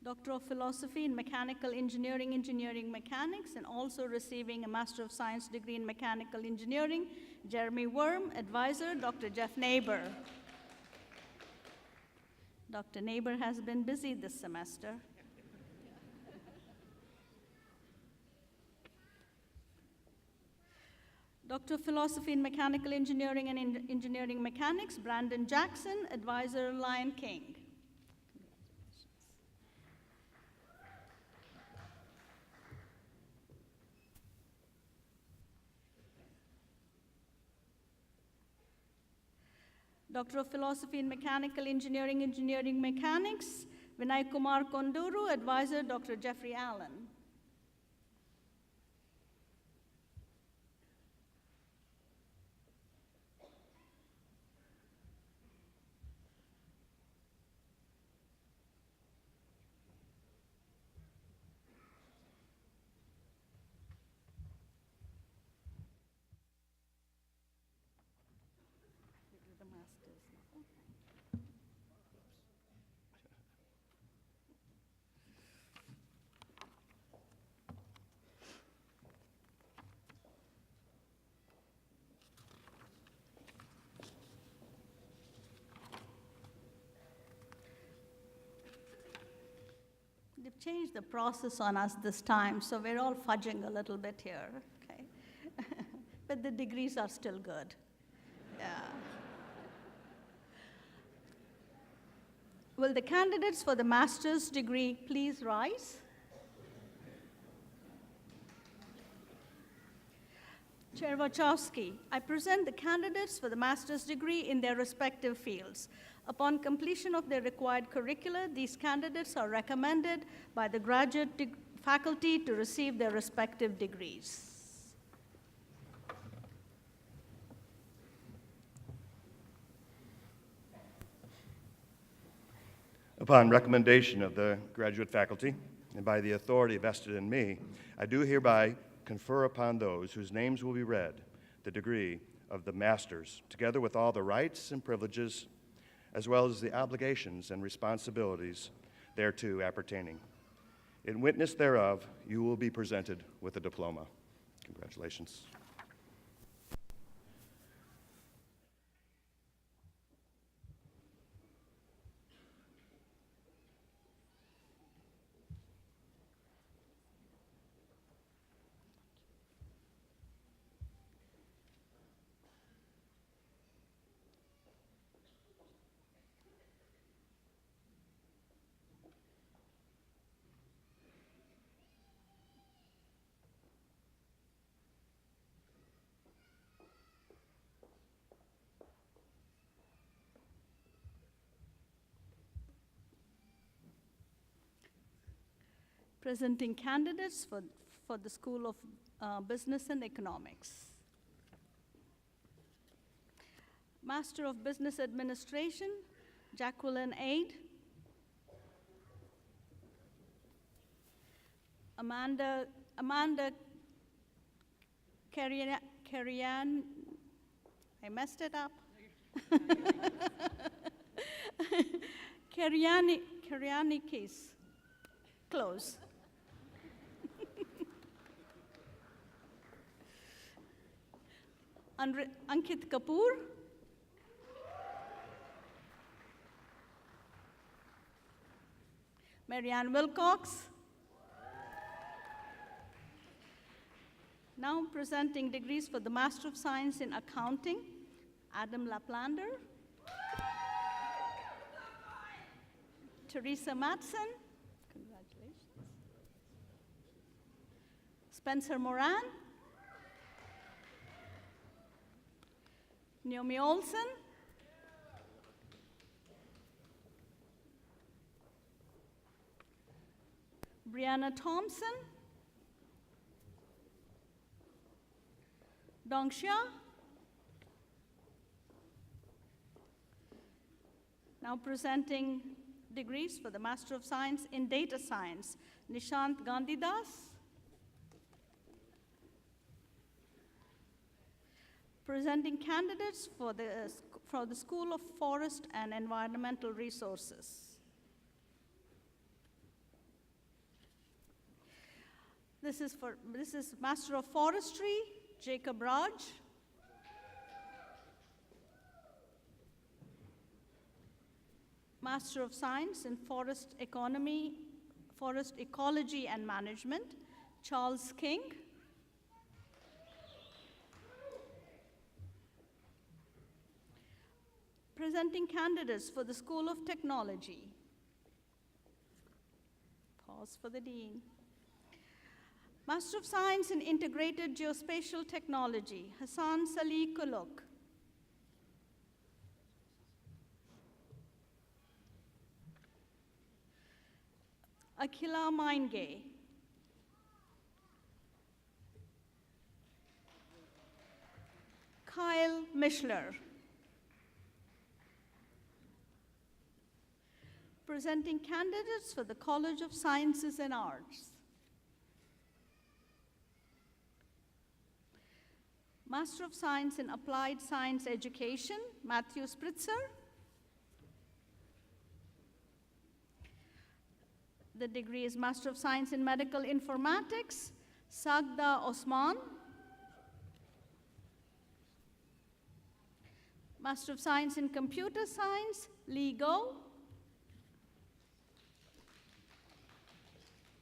Doctor of Philosophy in Mechanical Engineering, Engineering Mechanics, and also receiving a Master of Science degree in Mechanical Engineering, Jeremy Worm, advisor, Dr. Jeff Neighbor. Dr. Neighbor has been busy this semester. Doctor of Philosophy in Mechanical Engineering and Engineering Mechanics, Brandon Jackson, advisor, Lion King. Doctor of Philosophy in Mechanical Engineering, Engineering Mechanics, Vinay Kumar Konduru, advisor, Dr. Jeffrey Allen. They've changed the process on us this time, so we're all fudging a little bit here, okay? But the degrees are still good. Yeah. Will the candidates for the master's degree please rise? Chair Wachowski, I present the candidates for the master's degree in their respective fields. Upon completion of their required curricula, these candidates are recommended by the graduate faculty to receive their respective degrees. Upon recommendation of the graduate faculty and by the authority vested in me, I do hereby confer upon those whose names will be read the degree of the master's, together with all the rights and privileges, as well as the obligations and responsibilities thereto appertaining. In witness thereof, you will be presented with a diploma. Congratulations. Presenting candidates for the School of Business and Economics. Master of Business Administration, Jacqueline Aid. Amanda Carrian, I messed it up. Carrianikis, close. Ankit Kapoor. Marianne Wilcox. Now presenting degrees for the Master of Science in Accounting, Adam Laplander. Teresa Matson. Congratulations. Spencer Moran. Naomi Olson. Brianna Thompson. Dongxia. Now presenting degrees for the Master of Science in Data Science, Nishant Gandhidas. Presenting candidates for the School of Forest and Environmental Resources. This is Master of Forestry, Jacob Raj. Master of Science in Forest Ecology and Management, Charles King. Presenting candidates for the School of Technology. Pause for the Dean. Master of Science in Integrated Geospatial Technology, Hassan Salih Kuluk. Akhila Mainge. Kyle Mishler. Presenting candidates for the College of Sciences and Arts. Master of Science in Applied Science Education, Matthew Spritzer. The degree is Master of Science in Medical Informatics, Sagda Osman. Master of Science in Computer Science, Lee Go.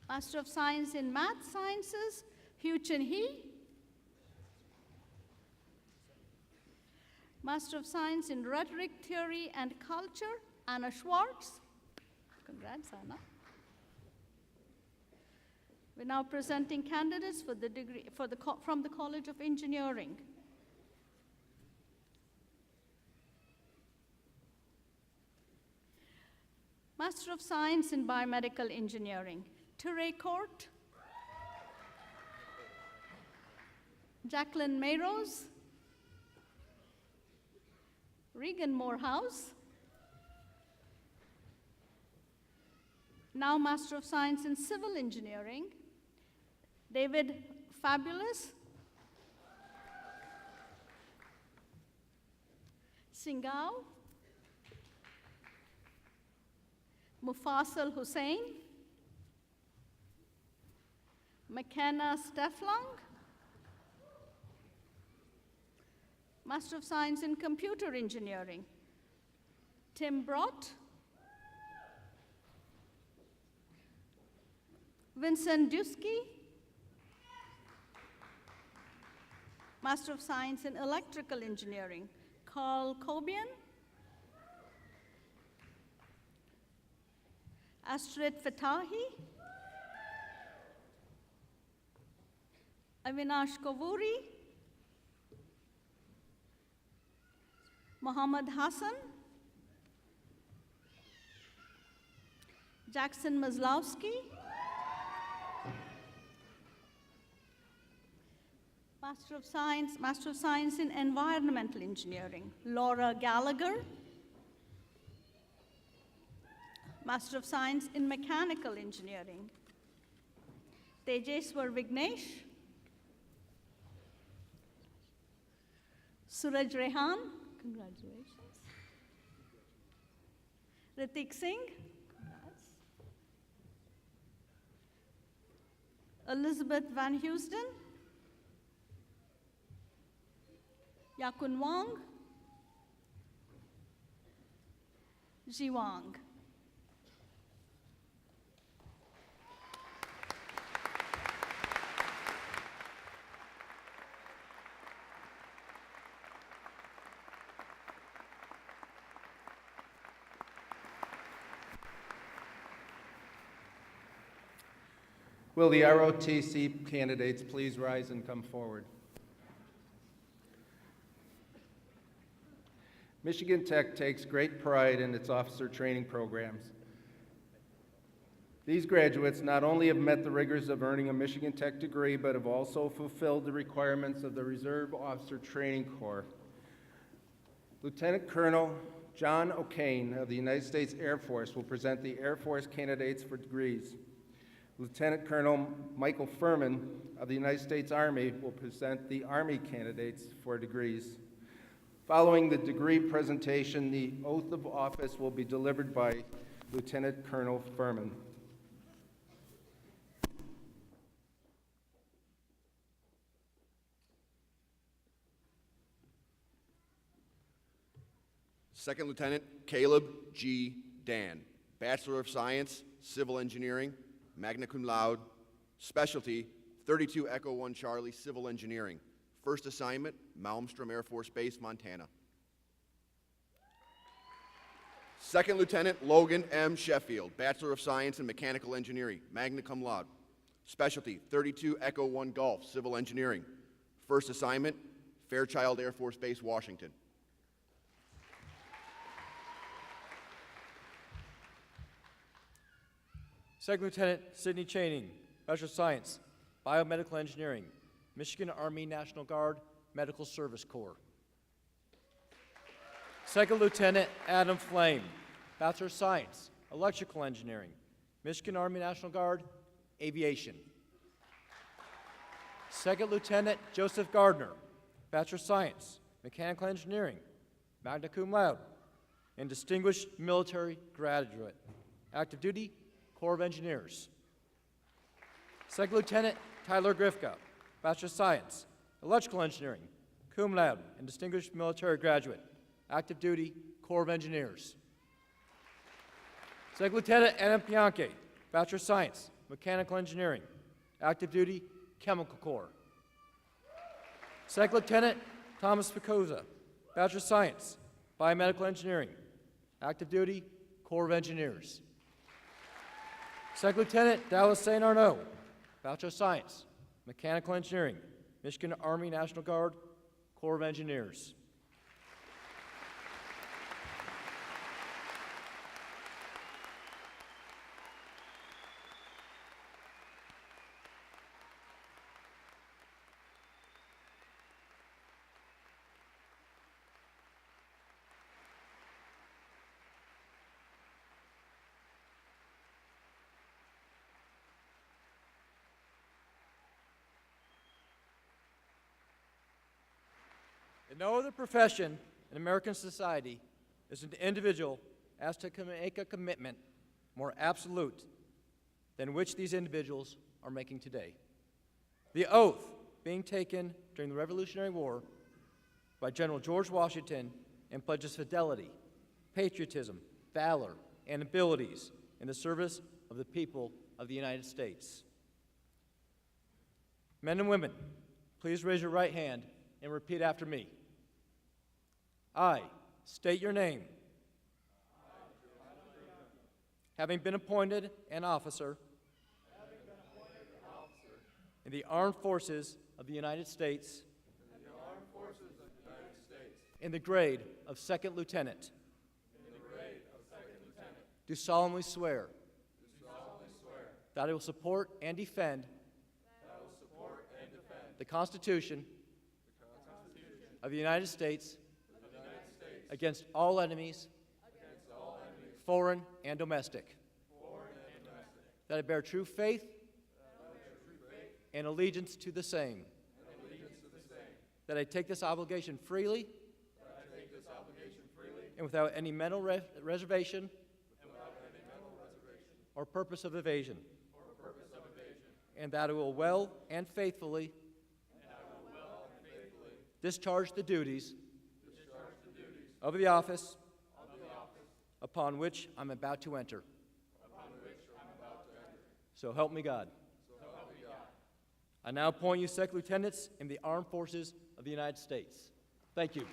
Master of Science in Math Sciences, Hu Chen Hee. Master of Science in Rhetoric, Theory, and Culture, Anna Schwartz. Congrats, Anna. We're now presenting candidates for the degree from the College of Engineering. Master of Science in Biomedical Engineering, Ture Court. Jacqueline Mayrose. Regan Morehouse. Now Master of Science in Civil Engineering, David Fabulous. Singao. Mufassal Hussain. McKenna Stefflung. Master of Science in Computer Engineering, Tim Brott. Vincent Dusky. Master of Science in Electrical Engineering, Carl Cobian. Astrid Fatahi. Avinash Kovuri. Mohammed Hassan. Jackson Maslowski. Master of Science in Environmental Engineering, Laura Gallagher. Master of Science in Mechanical Engineering, Tejeswar Vignesh, Suraj Rehan, congratulations. Ritik Singh, congrats. Elizabeth Van Houston, Yakun Wong, Ji Wang. Will the ROTC candidates please rise and come forward? Michigan Tech takes great pride in its officer training programs. These graduates not only have met the rigors of earning a Michigan Tech degree, but have also fulfilled the requirements of the Reserve Officer Training Corps. Lieutenant Colonel John O'Kane of the United States Air Force will present the Air Force candidates for degrees. Lieutenant Colonel Michael Furman of the United States Army will present the Army candidates for degrees. Following the degree presentation, the oath of office will be delivered by Lieutenant Colonel Furman. Second Lieutenant Caleb G. Dan, Bachelor of Science, Civil Engineering, magna cum laude, specialty 32 Echo 1 Charlie, Civil Engineering. First assignment, Malmstrom Air Force Base, Montana. Second Lieutenant Logan M. Sheffield, Bachelor of Science in Mechanical Engineering, magna cum laude, specialty 32 Echo 1 Golf, Civil Engineering. First assignment, Fairchild Air Force Base, Washington. Second Lieutenant Sidney Chaining, Bachelor of Science, Biomedical Engineering, Michigan Army National Guard, Medical Service Corps. Second Lieutenant Adam Flame, Bachelor of Science, Electrical Engineering, Michigan Army National Guard, Aviation. Second Lieutenant Joseph Gardner, Bachelor of Science, Mechanical Engineering, magna cum laude, and Distinguished Military Graduate, Active Duty, Corps of Engineers. Second Lieutenant Tyler Grifka, Bachelor of Science, Electrical Engineering, cum laude, and Distinguished Military Graduate, Active Duty, Corps of Engineers. Second Lieutenant Anna Bianchi, Bachelor of Science, Mechanical Engineering, Active Duty, Chemical Corps. Second Lieutenant Thomas Picosa, Bachelor of Science, Biomedical Engineering, Active Duty, Corps of Engineers. Second Lieutenant Dallas St. Arnaud, Bachelor of Science, Mechanical Engineering, Michigan Army National Guard, Corps of Engineers. In no other profession in American society is an individual asked to make a commitment more absolute than which these individuals are making today. The oath being taken during the Revolutionary War by General George Washington and pledges fidelity, patriotism, valor, and abilities in the service of the people of the United States. Men and women, please raise your right hand and repeat after me. I state your name. Having been appointed an officer in the Armed Forces of the United States in the grade of Second Lieutenant, do solemnly swear that I will support and defend the Constitution of the United States against all enemies, foreign and domestic. That I bear true faith and allegiance to the same. That I take this obligation freely. And without any mental reservation. Or purpose of evasion. And that I will well and faithfully. Discharge the duties. Of the office. Upon which I'm about to enter. So help me God. I now appoint you second lieutenants in the Armed Forces of the United States. Thank you.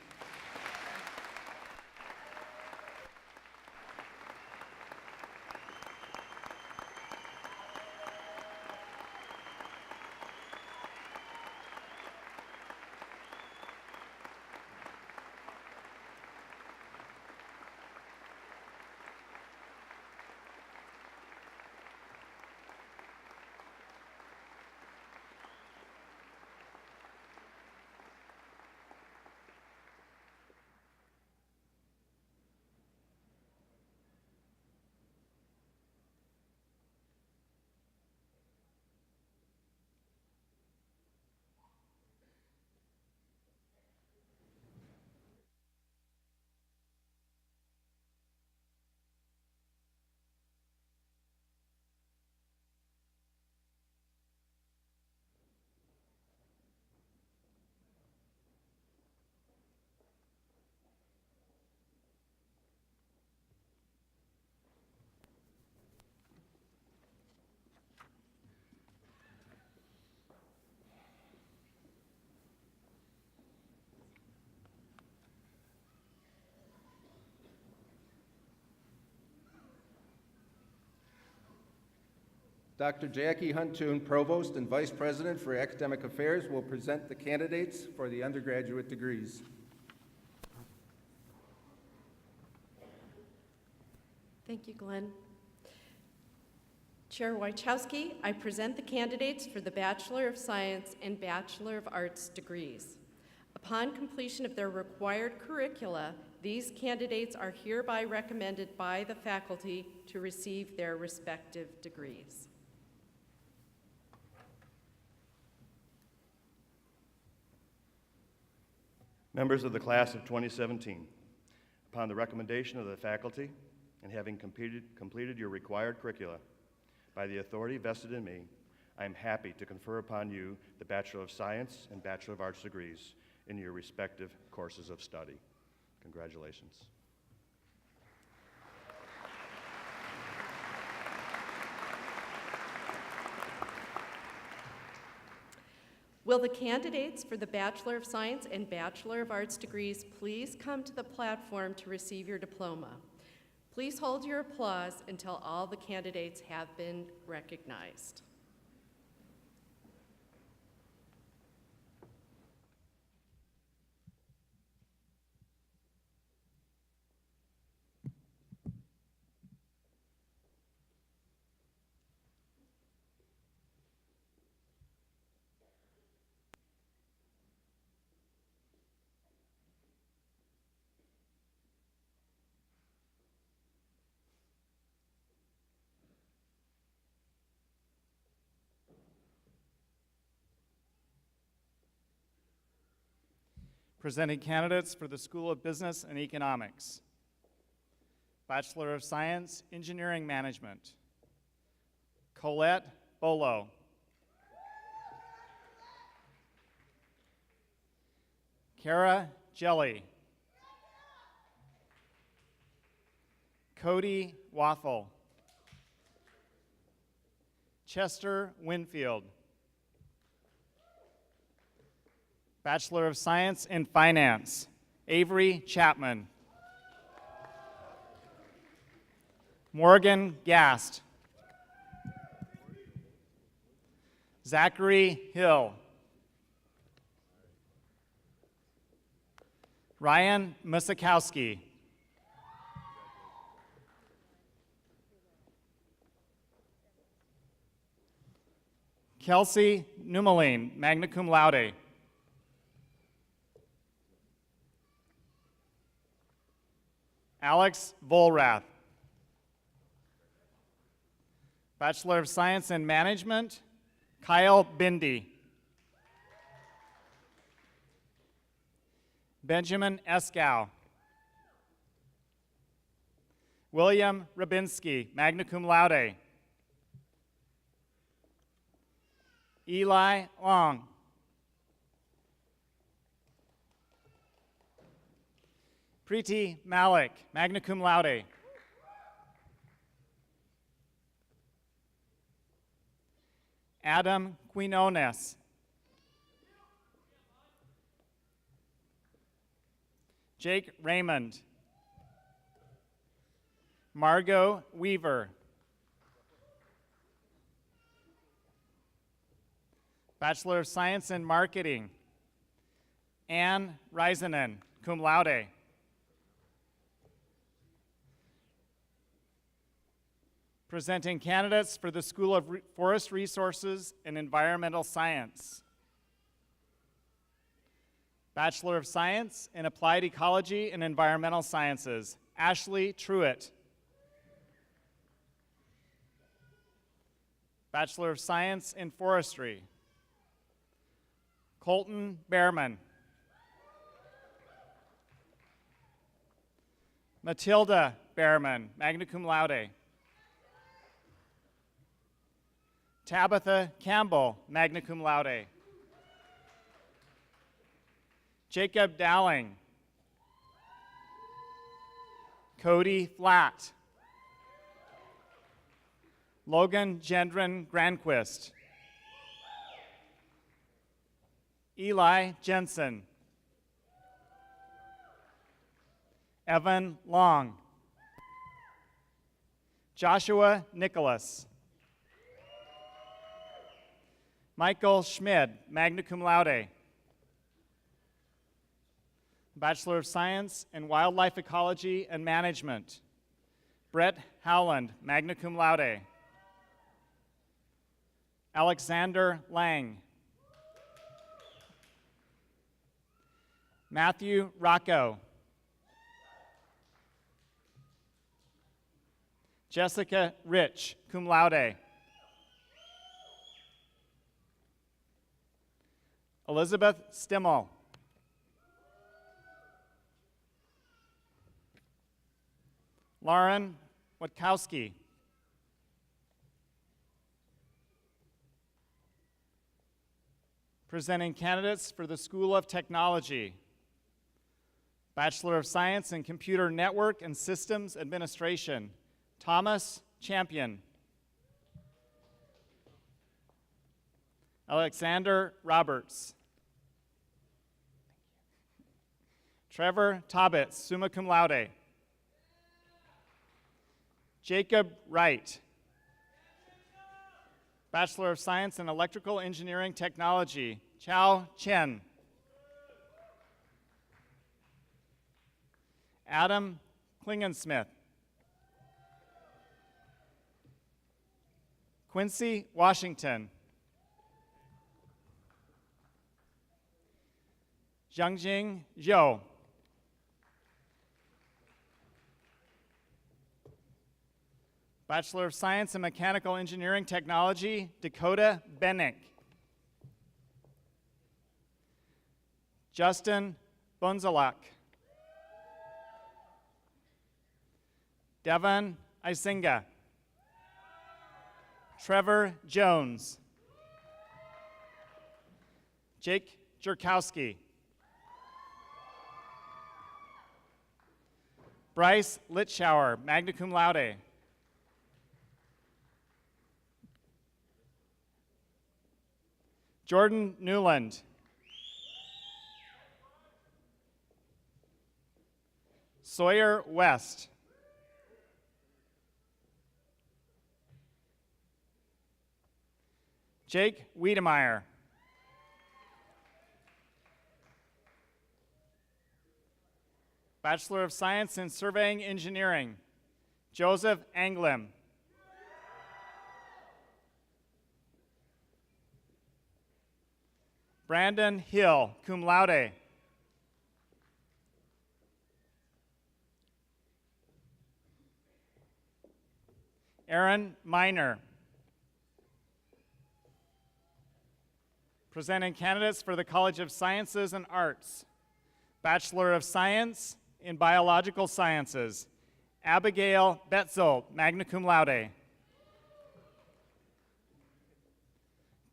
Dr. Jackie Huntoon, Provost and Vice President for Academic Affairs, will present the candidates for the undergraduate degrees. Thank you, Glenn. Chair Wojciechowski, I present the candidates for the Bachelor of Science and Bachelor of Arts degrees. Upon completion of their required curricula, these candidates are hereby recommended by the faculty to receive their respective degrees. Members of the class of 2017, upon the recommendation of the faculty and having completed your required curricula, by the authority vested in me, I am happy to confer upon you the Bachelor of Science and Bachelor of Arts degrees in your respective courses of study. Congratulations. Will the candidates for the Bachelor of Science and Bachelor of Arts degrees please come to the platform to receive your diploma? Please hold your applause until all the candidates have been recognized. Presenting candidates for the School of Business and Economics. Bachelor of Science, Engineering Management. Colette Bolo. Kara Jelly. Cody Waffle. Chester Winfield. Bachelor of Science in Finance, Avery Chapman. Morgan Gast. Zachary Hill. Ryan Mccallister. Kelsey Numeline, magna cum laude. Alex Volrath. Bachelor of Science in Management, Kyle Bindi. Benjamin Eskow. William Rabinski, magna cum laude. Eli Long. Preeti Malik, magna cum laude. Adam Quinones. Jake Raymond. Margot Weaver. Bachelor of Science in Marketing. Anne Reisanen, cum laude. Presenting candidates for the School of Forest Resources and Environmental Science. Bachelor of Science in Applied Ecology and Environmental Sciences, Ashley Truitt. Bachelor of Science in Forestry, Colton Behrman. Matilda Behrman, magna cum laude. Tabitha Campbell, magna cum laude. Jacob Dowling. Cody Flatt. Logan Gendron Granquist. Eli Jensen. Evan Long. Joshua Nicholas. Michael Schmid, magna cum laude. Bachelor of Science in Wildlife Ecology and Management. Brett Howland, magna cum laude. Alexander Lang. Matthew Rocco. Jessica Rich, cum laude. Elizabeth Stimmel. Lauren Watkowski. Presenting candidates for the School of Technology. Bachelor of Science in Computer Network and Systems Administration, Thomas Champion. Alexander Roberts. Trevor Tobbitz, summa cum laude. Jacob Wright. Bachelor of Science in Electrical Engineering Technology, Chao Chen. Adam Klingensmith. Quincy Washington. Zhangjing Zhou. Bachelor of Science in Mechanical Engineering Technology, Dakota Bennick. Justin Bunzalak. Devon Isinga. Trevor Jones. Jake Jerkowski. Bryce Litschauer, magna cum laude. Jordan Newland. Sawyer West. Jake Wiedemeyer. Bachelor of Science in Surveying Engineering, Joseph Anglem. Brandon Hill, cum laude. Aaron Miner. Presenting candidates for the College of Sciences and Arts. Bachelor of Science in Biological Sciences, Abigail Betzold, magna cum laude.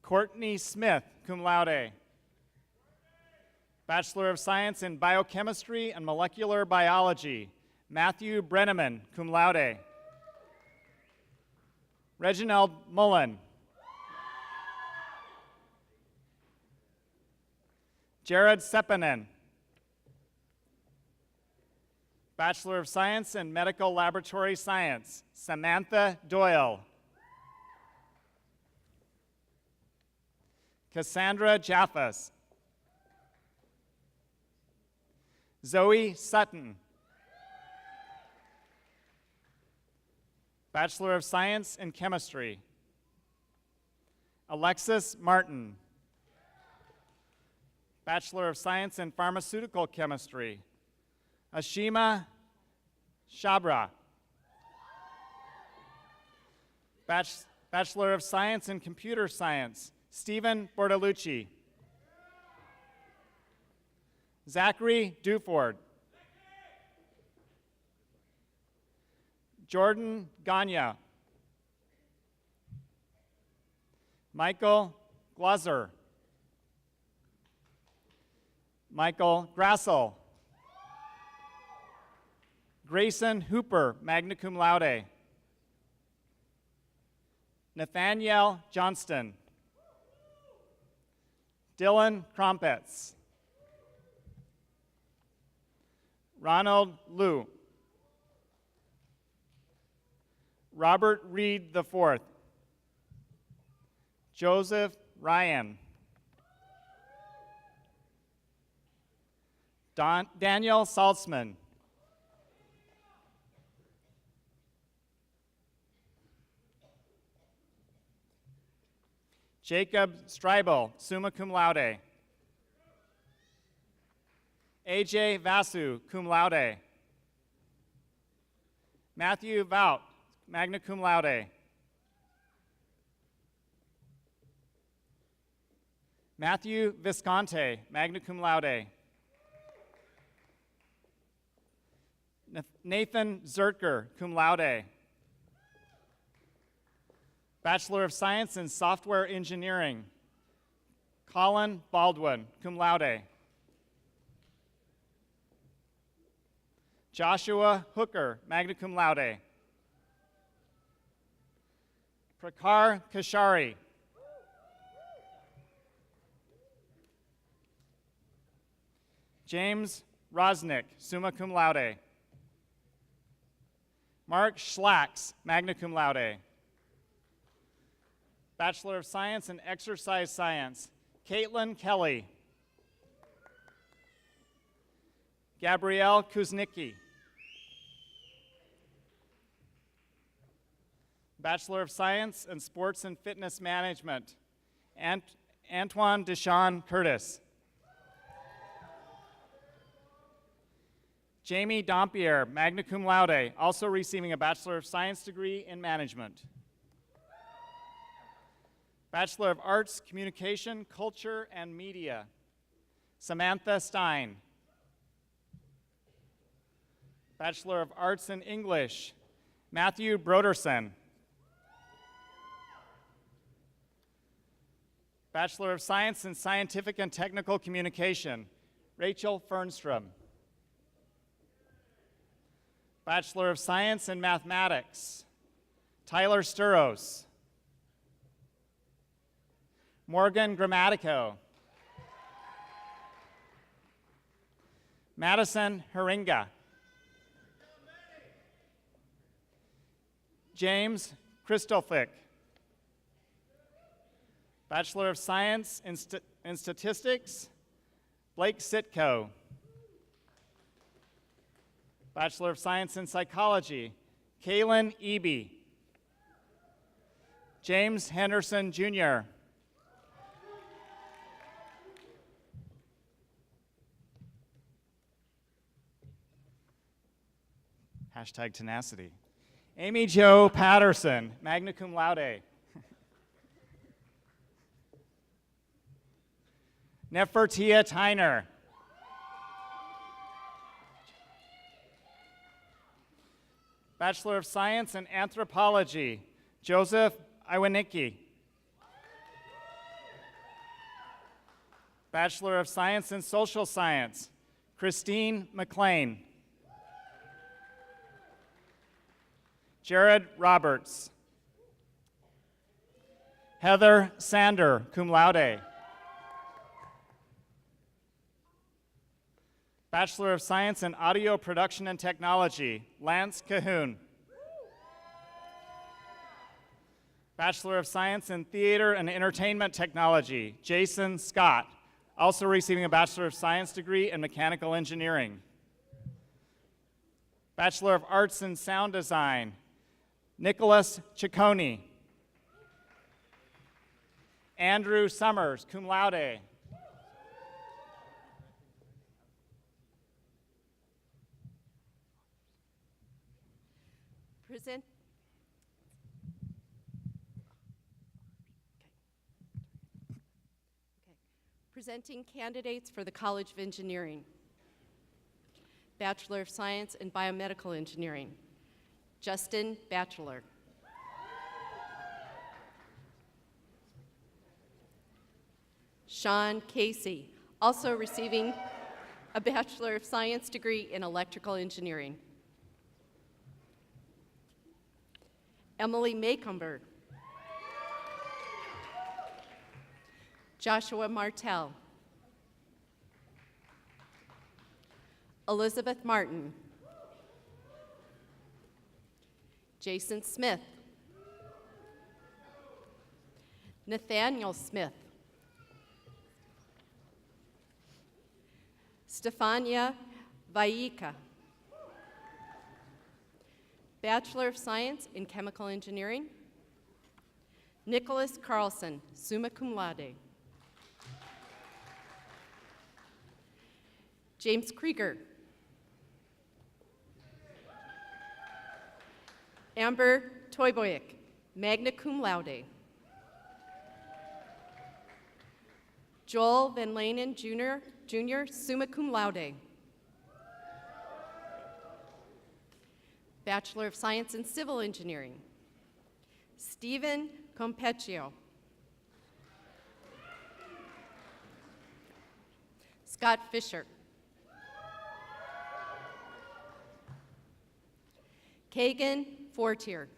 Courtney Smith, cum laude. Bachelor of Science in Biochemistry and Molecular Biology, Matthew Brenneman, cum laude. Reginald Mullen. Jared Sepinen. Bachelor of Science in Medical Laboratory Science, Samantha Doyle. Cassandra Jaffas. Zoe Sutton. Bachelor of Science in Chemistry, Alexis Martin. Bachelor of Science in Pharmaceutical Chemistry, Ashima Shabra. Bachelor of Science in Computer Science, Stephen Bortolucci. Zachary Duford. Jordan Ganya. Michael Glaser. Michael Grassel. Grayson Hooper, magna cum laude. Nathaniel Johnston. Dylan Crumpets. Ronald Liu. Robert Reed IV. Joseph Ryan. Daniel Salzman. Jacob Streibel, summa cum laude. AJ Vasu, cum laude. Matthew Vout, magna cum laude. Matthew Visconti, magna cum laude. Nathan Zertker, cum laude. Bachelor of Science in Software Engineering, Colin Baldwin, cum laude. Joshua Hooker, magna cum laude. Prakar Kashari. James Rosnick, summa cum laude. Mark Schlacks, magna cum laude. Bachelor of Science in Exercise Science, Caitlin Kelly. Gabrielle Kuznicki. Bachelor of Science in Sports and Fitness Management, Antoine Deshawn Curtis. Jamie Dompier, magna cum laude, also receiving a Bachelor of Science degree in Management. Bachelor of Arts, Communication, Culture, and Media, Samantha Stein. Bachelor of Arts in English, Matthew Broderson. Bachelor of Science in Scientific and Technical Communication, Rachel Fernstrom. Bachelor of Science in Mathematics, Tyler Sturos. Morgan Grammatico. Madison Haringa. James Christofik. Bachelor of Science in Statistics, Blake Sitko. Bachelor of Science in Psychology, Kaylin Eby. James Henderson, Jr. Hashtag tenacity. Amy Jo Patterson, magna cum laude. Nefertia Tyner. Bachelor of Science in Anthropology, Joseph Iwanicki. Bachelor of Science in Social Science, Christine McLean. Jared Roberts. Heather Sander, cum laude. Bachelor of Science in Audio Production and Technology, Lance Cahoon. Bachelor of Science in Theater and Entertainment Technology, Jason Scott, also receiving a Bachelor of Science degree in Mechanical Engineering. Bachelor of Arts in Sound Design, Nicholas Ciccone. Andrew Summers, cum laude. Presenting candidates for the College of Engineering. Bachelor of Science in Biomedical Engineering, Justin Bachelor. Sean Casey, also receiving a Bachelor of Science degree in Electrical Engineering. Emily Maycomber. Joshua Martell. Elizabeth Martin. Jason Smith. Nathaniel Smith. Stefania Vaika. Bachelor of Science in Chemical Engineering. Nicholas Carlson, summa cum laude. James Krieger. Amber Toyboyek, magna cum laude. Joel Van Lanen Jr., summa cum laude. Bachelor of Science in Civil Engineering. Stephen Compecchio. Scott Fisher. Kagan Fortier.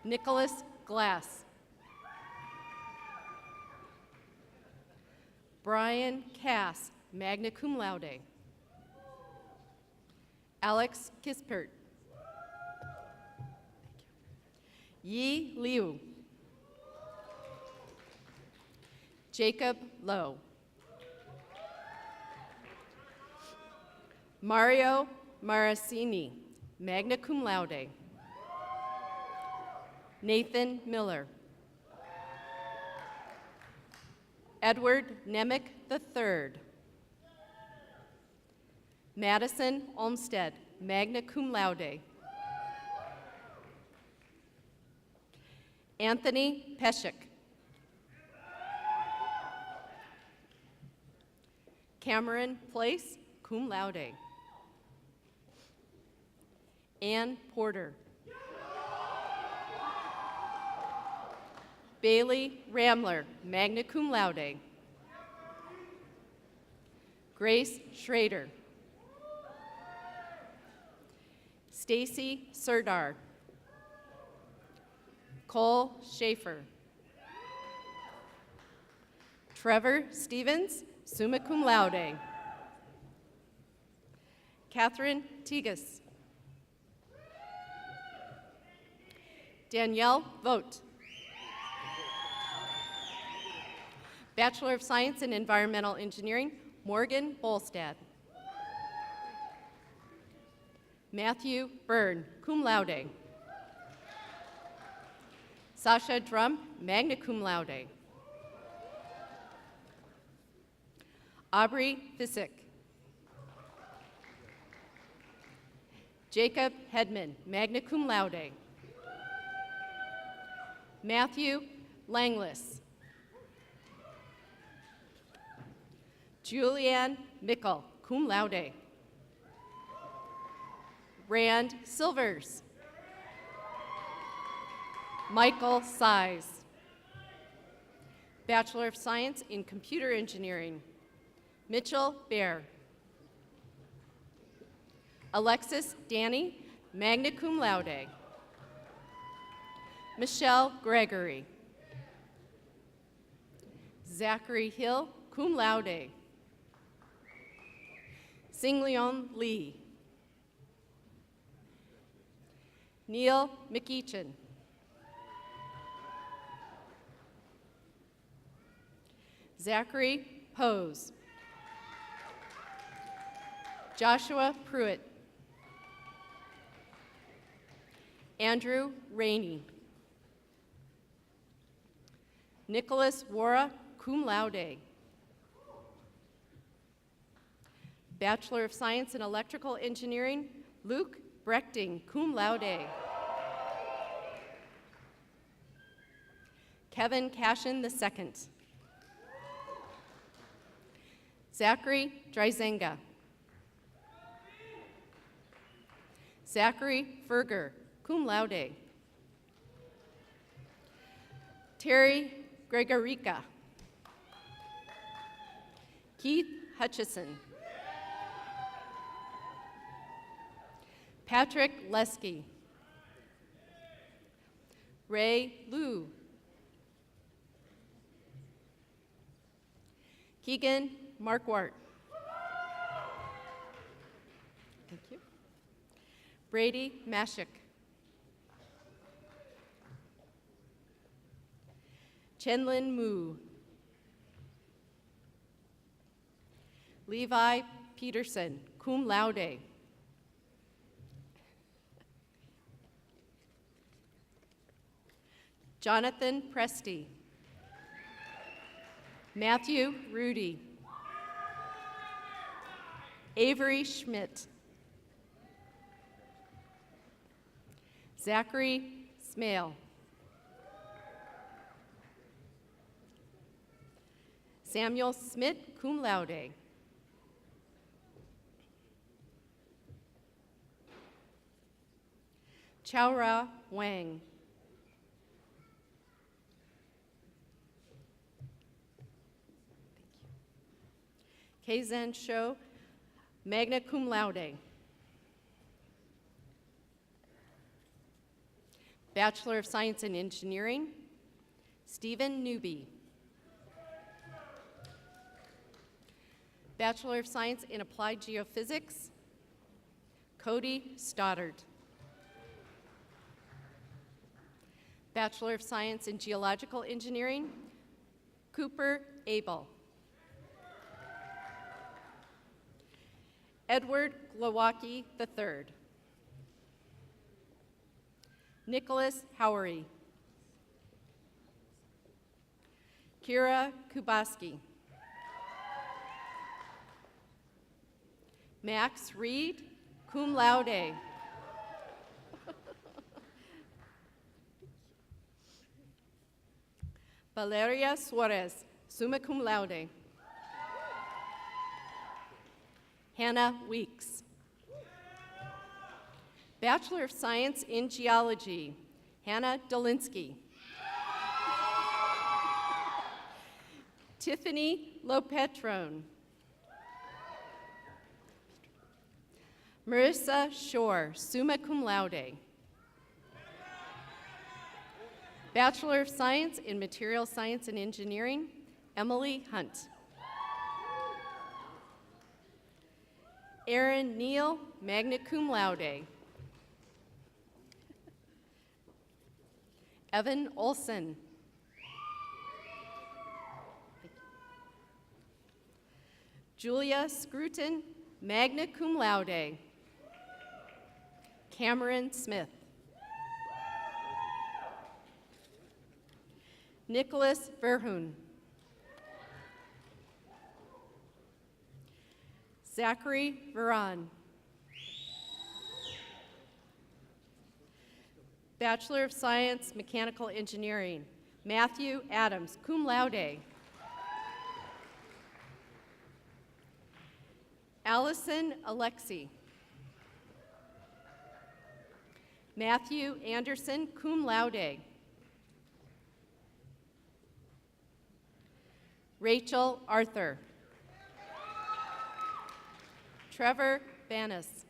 Nicholas Glass. Brian Cass, magna cum laude. Alex Kispert. Yi Liu. Jacob Lowe. Mario Maracini, magna cum laude. Nathan Miller. Edward Nemec III. Madison Olmsted, magna cum laude. Anthony Peshek. Cameron Place, cum laude. Ann Porter. Bailey Ramler, magna cum laude. Grace Schrader. Stacy Serdar. Cole Schaefer. Trevor Stevens, summa cum laude. Catherine Tigas. Danielle Vogt. Bachelor of Science in Environmental Engineering, Morgan Bolstad. Matthew Byrne, cum laude. Sasha Drum, magna cum laude. Aubrey Fisick. Jacob Hedman, magna cum laude. Matthew Langless. Julianne Mickle, cum laude. Rand Silvers. Michael Size. Bachelor of Science in Computer Engineering, Mitchell Bear. Alexis Danny, magna cum laude. Michelle Gregory. Zachary Hill, cum laude. Singleon Lee. Neil McEachin. Zachary Pose. Joshua Pruitt. Andrew Rainey. Nicholas Wara, cum laude. Bachelor of Science in Electrical Engineering, Luke Brechting, cum laude. Kevin Cashin II. Zachary Dreisenga. Zachary Ferger, cum laude. Terry Gregorica. Keith Hutchison. Patrick Lesky. Ray Liu. Keegan Markwart. Thank you. Brady Mashik. Chenlin Mu. Levi Peterson, cum laude. Jonathan Presti. Matthew Rudy. Avery Schmidt. Zachary Smale. Samuel Smith, cum laude. Chaora Wang. Keizan Shou, magna cum laude. Bachelor of Science in Engineering, Stephen Newby. Bachelor of Science in Applied Geophysics, Cody Stoddard. Bachelor of Science in Geological Engineering, Cooper Abel. Edward Glowacki III. Nicholas Howery. Kira Kubaski. Max Reed, cum laude. Valeria Suarez, summa cum laude. Hannah Weeks. Bachelor of Science in Geology, Hannah Dolinsky. Tiffany Lopetron. Marissa Shore, summa cum laude. Bachelor of Science in Material Science and Engineering, Emily Hunt. Aaron Neal, magna cum laude. Evan Olson. Julia Scruton, magna cum laude. Cameron Smith. Nicholas Verhoen. Zachary Veron. Bachelor of Science, Mechanical Engineering, Matthew Adams, cum laude. Allison Alexi. Matthew Anderson, cum laude. Rachel Arthur. Trevor Banis.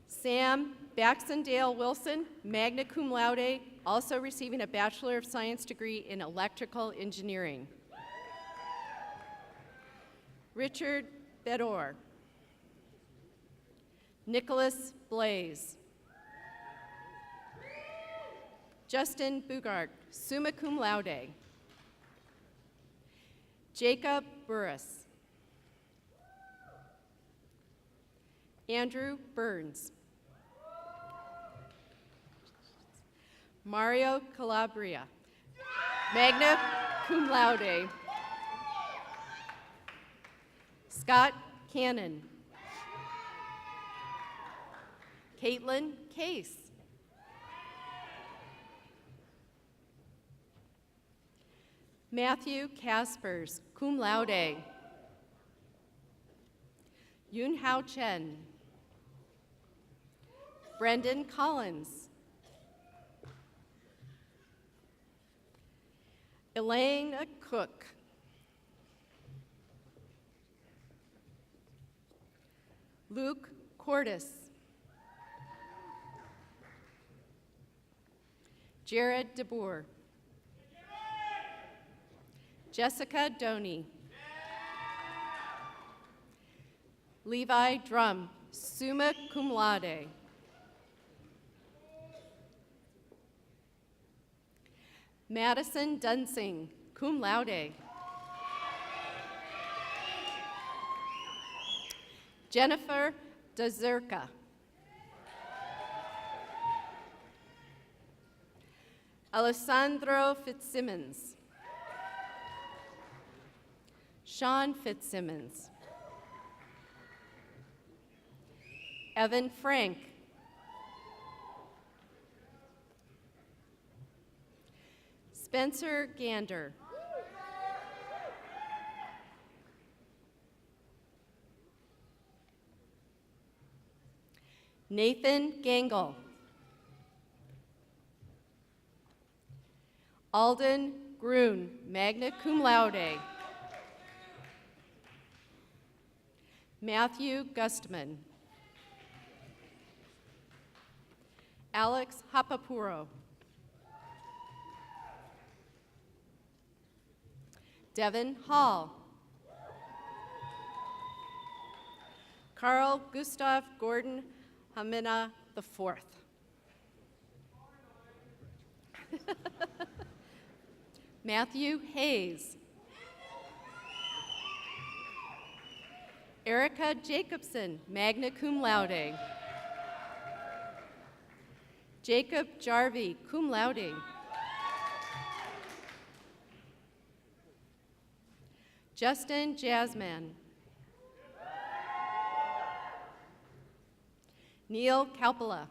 Sam Baxendale Wilson, magna cum laude, also receiving a Bachelor of Science degree in electrical engineering. Richard Bedore. Nicholas Blaze. Justin Bugart, summa cum laude. Jacob Burris. Andrew Burns. Mario Calabria, magna cum laude. Scott Cannon. Caitlin Case. Matthew Caspers, cum laude. Yun Hao Chen. Brendan Collins. Elaine Cook. Luke Cordes. Jared DeBoer. Jessica Doney. Levi Drum, summa cum laude. Madison Dunsing, cum laude. Jennifer Dezerka. Alessandro Fitzsimmons. Sean Fitzsimmons. Evan Frank. Spencer Gander. Nathan Gangle. Alden Grun, magna cum laude. Matthew Gustman. Alex Hapapuro. Devin Hall. Carl Gustav Gordon Hamina IV. Matthew Hayes. Erica Jacobson, magna cum laude. Jacob Jarvie, cum laude. Justin Jasman. Neil Kalpala.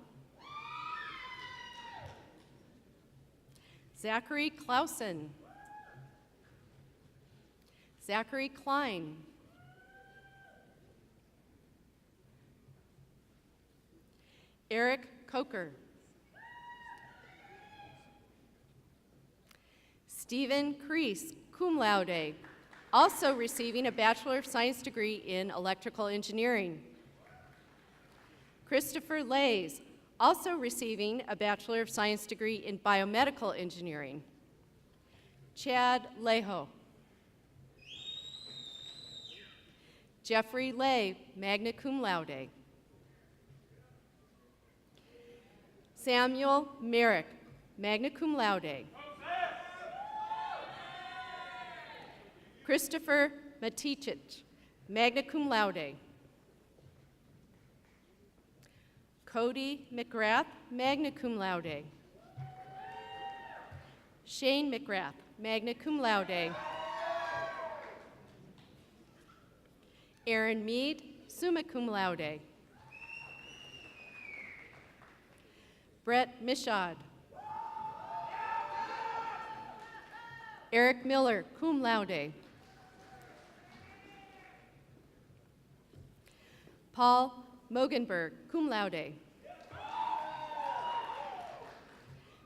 Zachary Clausen. Zachary Klein. Eric Coker. Stephen Crease, cum laude, also receiving a Bachelor of Science degree in electrical engineering. Christopher Lays, also receiving a Bachelor of Science degree in biomedical engineering. Chad Leho. Jeffrey Lay, magna cum laude. Samuel Merrick, magna cum laude. Christopher Matichich, magna cum laude. Cody McGrath, magna cum laude. Shane McGrath, magna cum laude. Aaron Mead, summa cum laude. Brett Mishad. Eric Miller, cum laude. Paul Mogenberg, cum laude.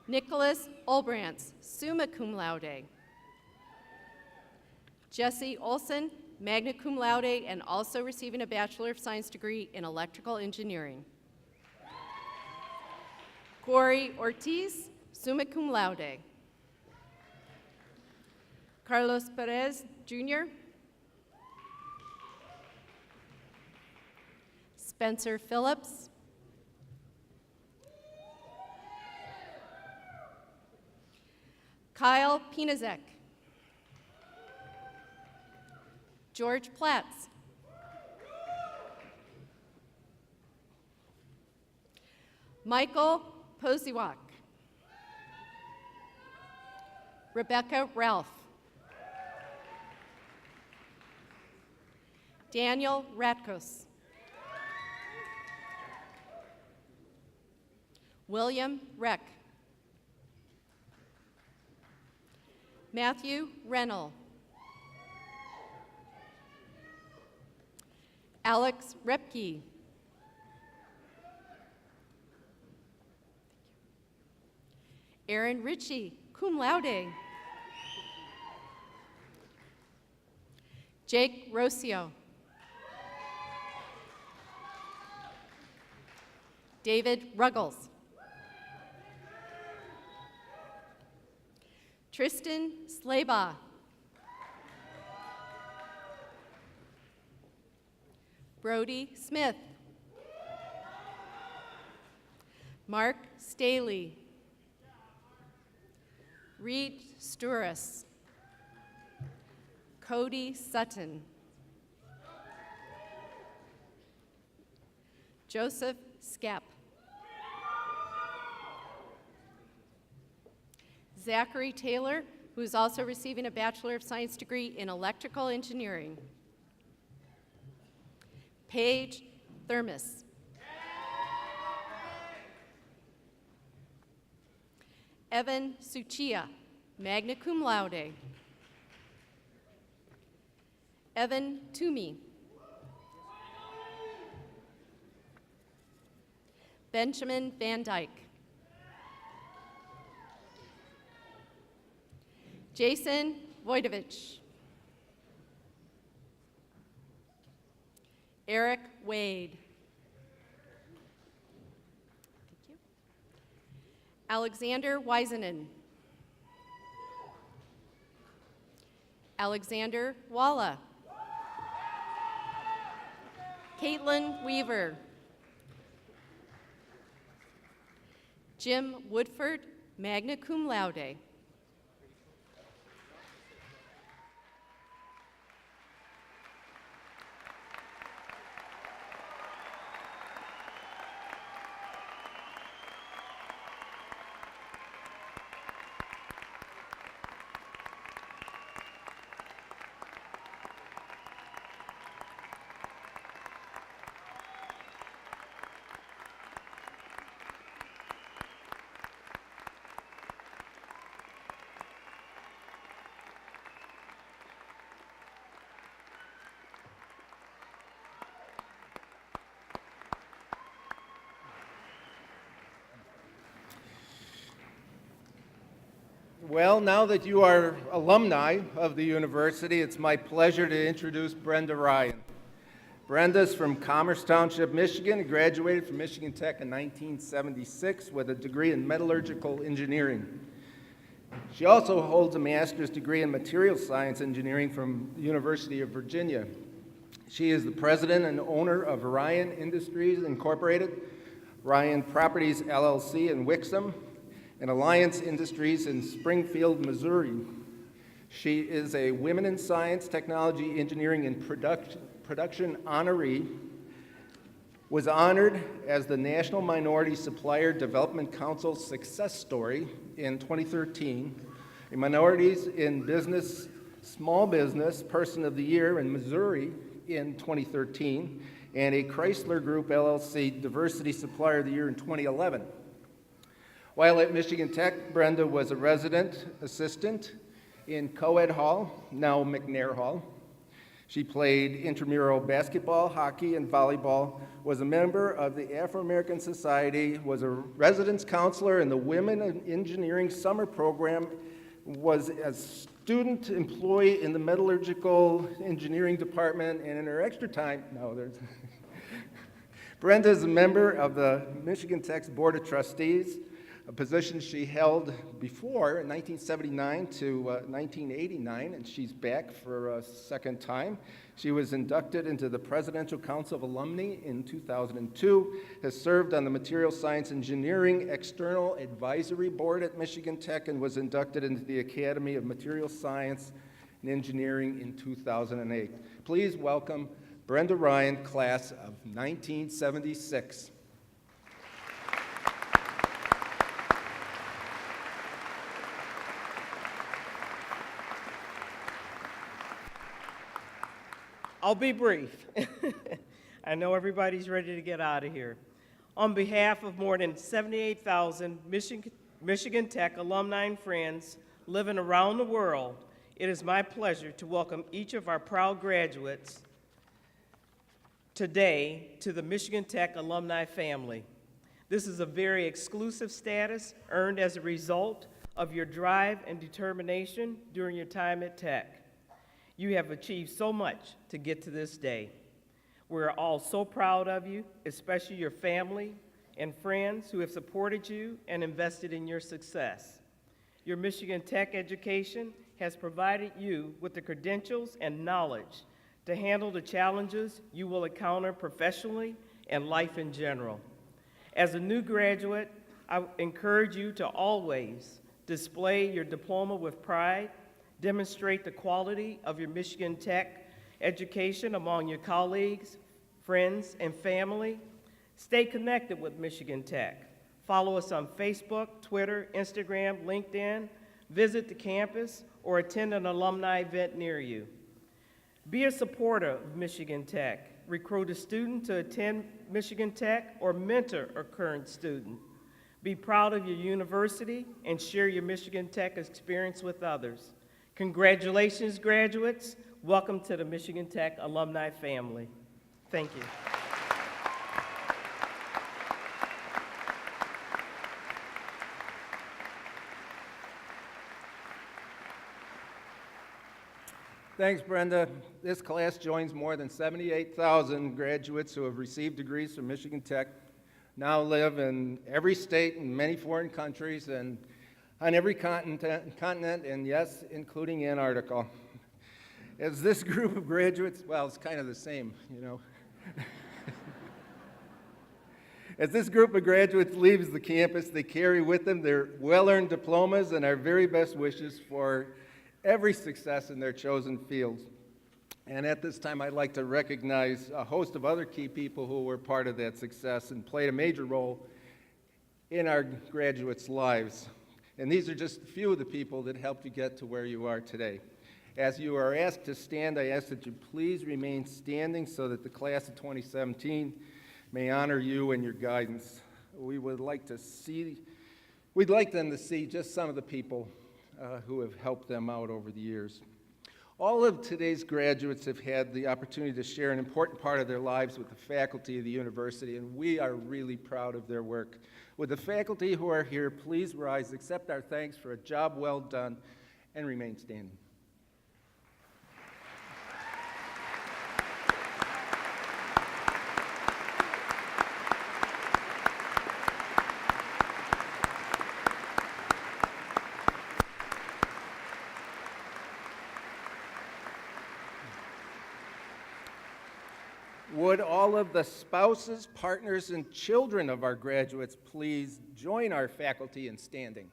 Nicholas Olbrantz, summa cum laude. Jesse Olson, magna cum laude, and also receiving a Bachelor of Science degree in electrical engineering. Corey Ortiz, summa cum laude. Carlos Perez, Jr. Spencer Phillips. Kyle Pinazek. George Platts. Michael Posiwak. Rebecca Ralph. Daniel Ratkos. William Reck. Matthew Rennell. Alex Repke. Aaron Ritchie, cum laude. Jake Rossio. David Ruggles. Tristan Slaba. Brody Smith. Mark Staley. Reed Sturis. Cody Sutton. Joseph Skapp. Zachary Taylor, who is also receiving a Bachelor of Science degree in electrical engineering. Paige Thermos. Evan Suchia, magna cum laude. Evan Toomey. Benjamin Van Dyke. Jason Voidovich. Eric Wade. Thank you. Alexander Wisenan. Alexander Walla. Caitlin Weaver. Jim Woodford, magna cum laude. Well, now that you are alumni of the university, it's my pleasure to introduce Brenda Ryan. Brenda's from Commerce Township, Michigan, and graduated from Michigan Tech in 1976 with a degree in metallurgical engineering. She also holds a master's degree in material science engineering from the University of Virginia. She is the president and owner of Ryan Industries Incorporated, Ryan Properties LLC in Wixom, and Alliance Industries in Springfield, Missouri. She is a Women in Science, Technology, Engineering, and Production honoree, was honored as the National Minority Supplier Development Council Success Story in 2013, a Minorities in Business Small Business Person of the Year in Missouri in 2013, and a Chrysler Group LLC Diversity Supplier of the Year in 2011. While at Michigan Tech, Brenda was a resident assistant in Coed Hall, now McNair Hall. She played intramural basketball, hockey, and volleyball, was a member of the Afro-American Society, was a residence counselor in the Women in Engineering Summer Program, was a student employee in the Metallurgical Engineering Department, and in her extra time, Brenda is a member of the Michigan Tech's Board of Trustees, a position she held before in 1979 to 1989, and she's back for a second time. She was inducted into the Presidential Council of Alumni in 2002, has served on the Material Science Engineering External Advisory Board at Michigan Tech, and was inducted into the Academy of Material Science and Engineering in 2008. Please welcome Brenda Ryan, class of 1976. I'll be brief. I know everybody's ready to get out of here. On behalf of more than 78,000 Michigan Tech alumni and friends living around the world, it is my pleasure to welcome each of our proud graduates today to the Michigan Tech alumni family. This is a very exclusive status earned as a result of your drive and determination during your time at Tech. You have achieved so much to get to this day. We're all so proud of you, especially your family and friends who have supported you and invested in your success. Your Michigan Tech education has provided you with the credentials and knowledge to handle the challenges you will encounter professionally and life in general. As a new graduate, I encourage you to always display your diploma with pride, demonstrate the quality of your Michigan Tech education among your colleagues, friends, and family. Stay connected with Michigan Tech. Follow us on Facebook, Twitter, Instagram, LinkedIn, visit the campus, or attend an alumni event near you. Be a supporter of Michigan Tech. Recruit a student to attend Michigan Tech or mentor a current student. Be proud of your university and share your Michigan Tech experience with others. Congratulations, graduates. Welcome to the Michigan Tech alumni family. Thank you. Thanks, Brenda. This class joins more than 78,000 graduates who have received degrees from Michigan Tech, now live in every state and many foreign countries, and on every continent, and yes, including Antarctica. As this group of graduates, well, it's kind of the same, you know. As this group of graduates leaves the campus, they carry with them their well-earned diplomas and our very best wishes for every success in their chosen fields. And at this time, I'd like to recognize a host of other key people who were part of that success and played a major role in our graduates' lives. And these are just a few of the people that helped you get to where you are today. As you are asked to stand, I ask that you please remain standing so that the class of 2017 may honor you and your guidance. We'd like them to see just some of the people who have helped them out over the years. All of today's graduates have had the opportunity to share an important part of their lives with the faculty of the university, and we are really proud of their work. Would the faculty who are here please rise, accept our thanks for a job well done, and remain standing. Would all of the spouses, partners, and children of our graduates please join our faculty in standing?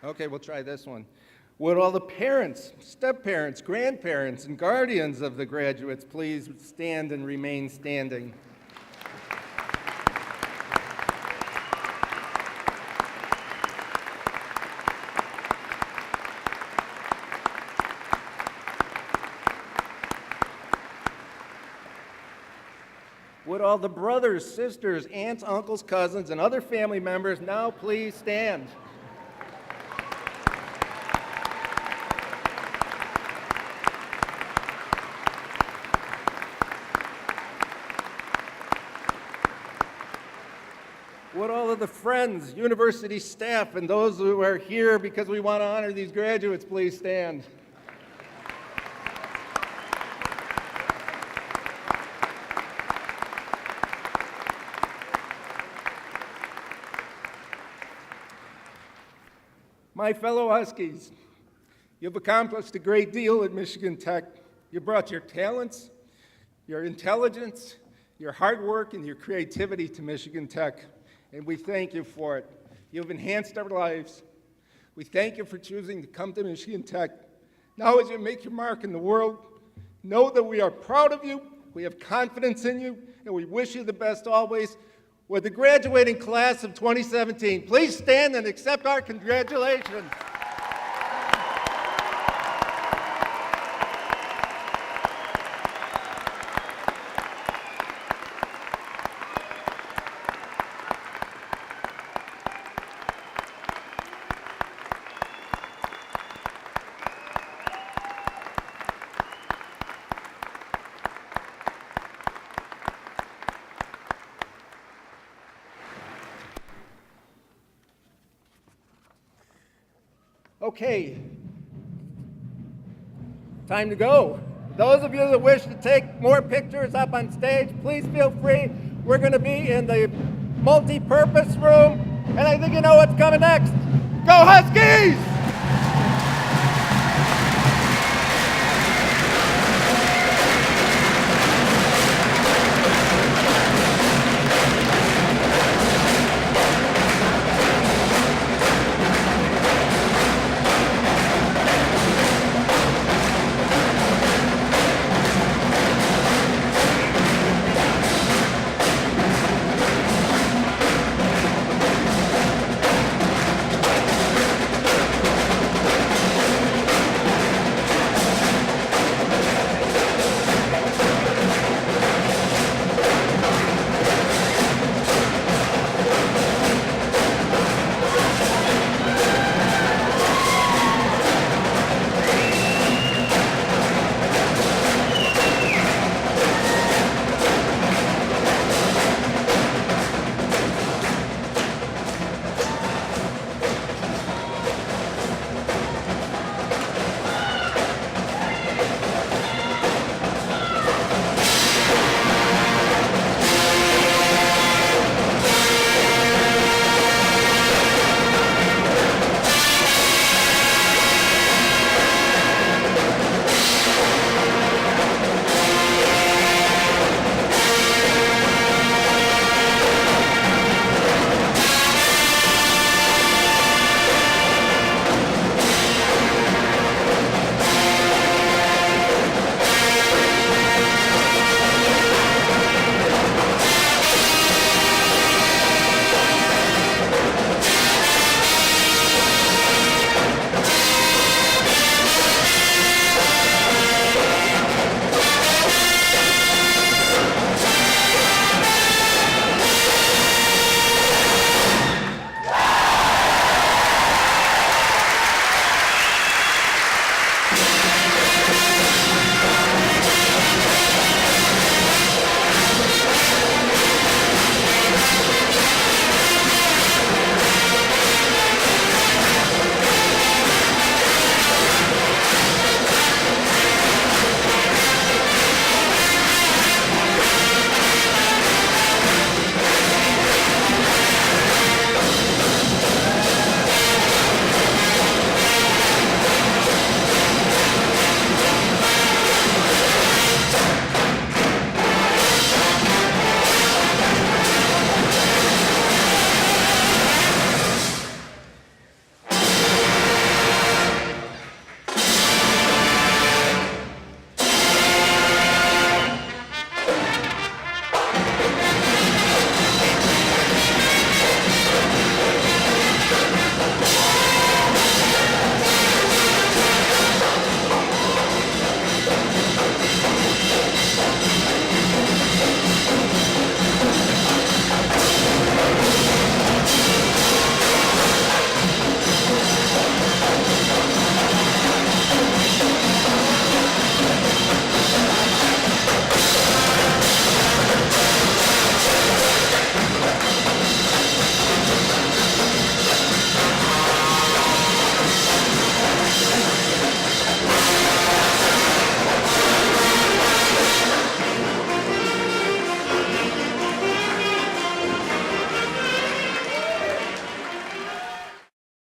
Okay, we'll try this one. Would all the parents, step-parents, grandparents, and guardians of the graduates please stand and remain standing? Would all the brothers, sisters, aunts, uncles, cousins, and other family members now please stand? Would all of the friends, university staff, and those who are here because we want to honor these graduates please stand? My fellow Huskies, you've accomplished a great deal at Michigan Tech. You brought your talents, your intelligence, your hard work, and your creativity to Michigan Tech, and we thank you for it. You've enhanced our lives. We thank you for choosing to come to Michigan Tech. Now as you make your mark in the world, know that we are proud of you, we have confidence in you, and we wish you the best always. With the graduating class of 2017, please stand and accept our congratulations. Okay, time to go. Those of you that wish to take more pictures up on stage, please feel free. We're going to be in the multi-purpose room, and I think you know what's coming next. Go Huskies!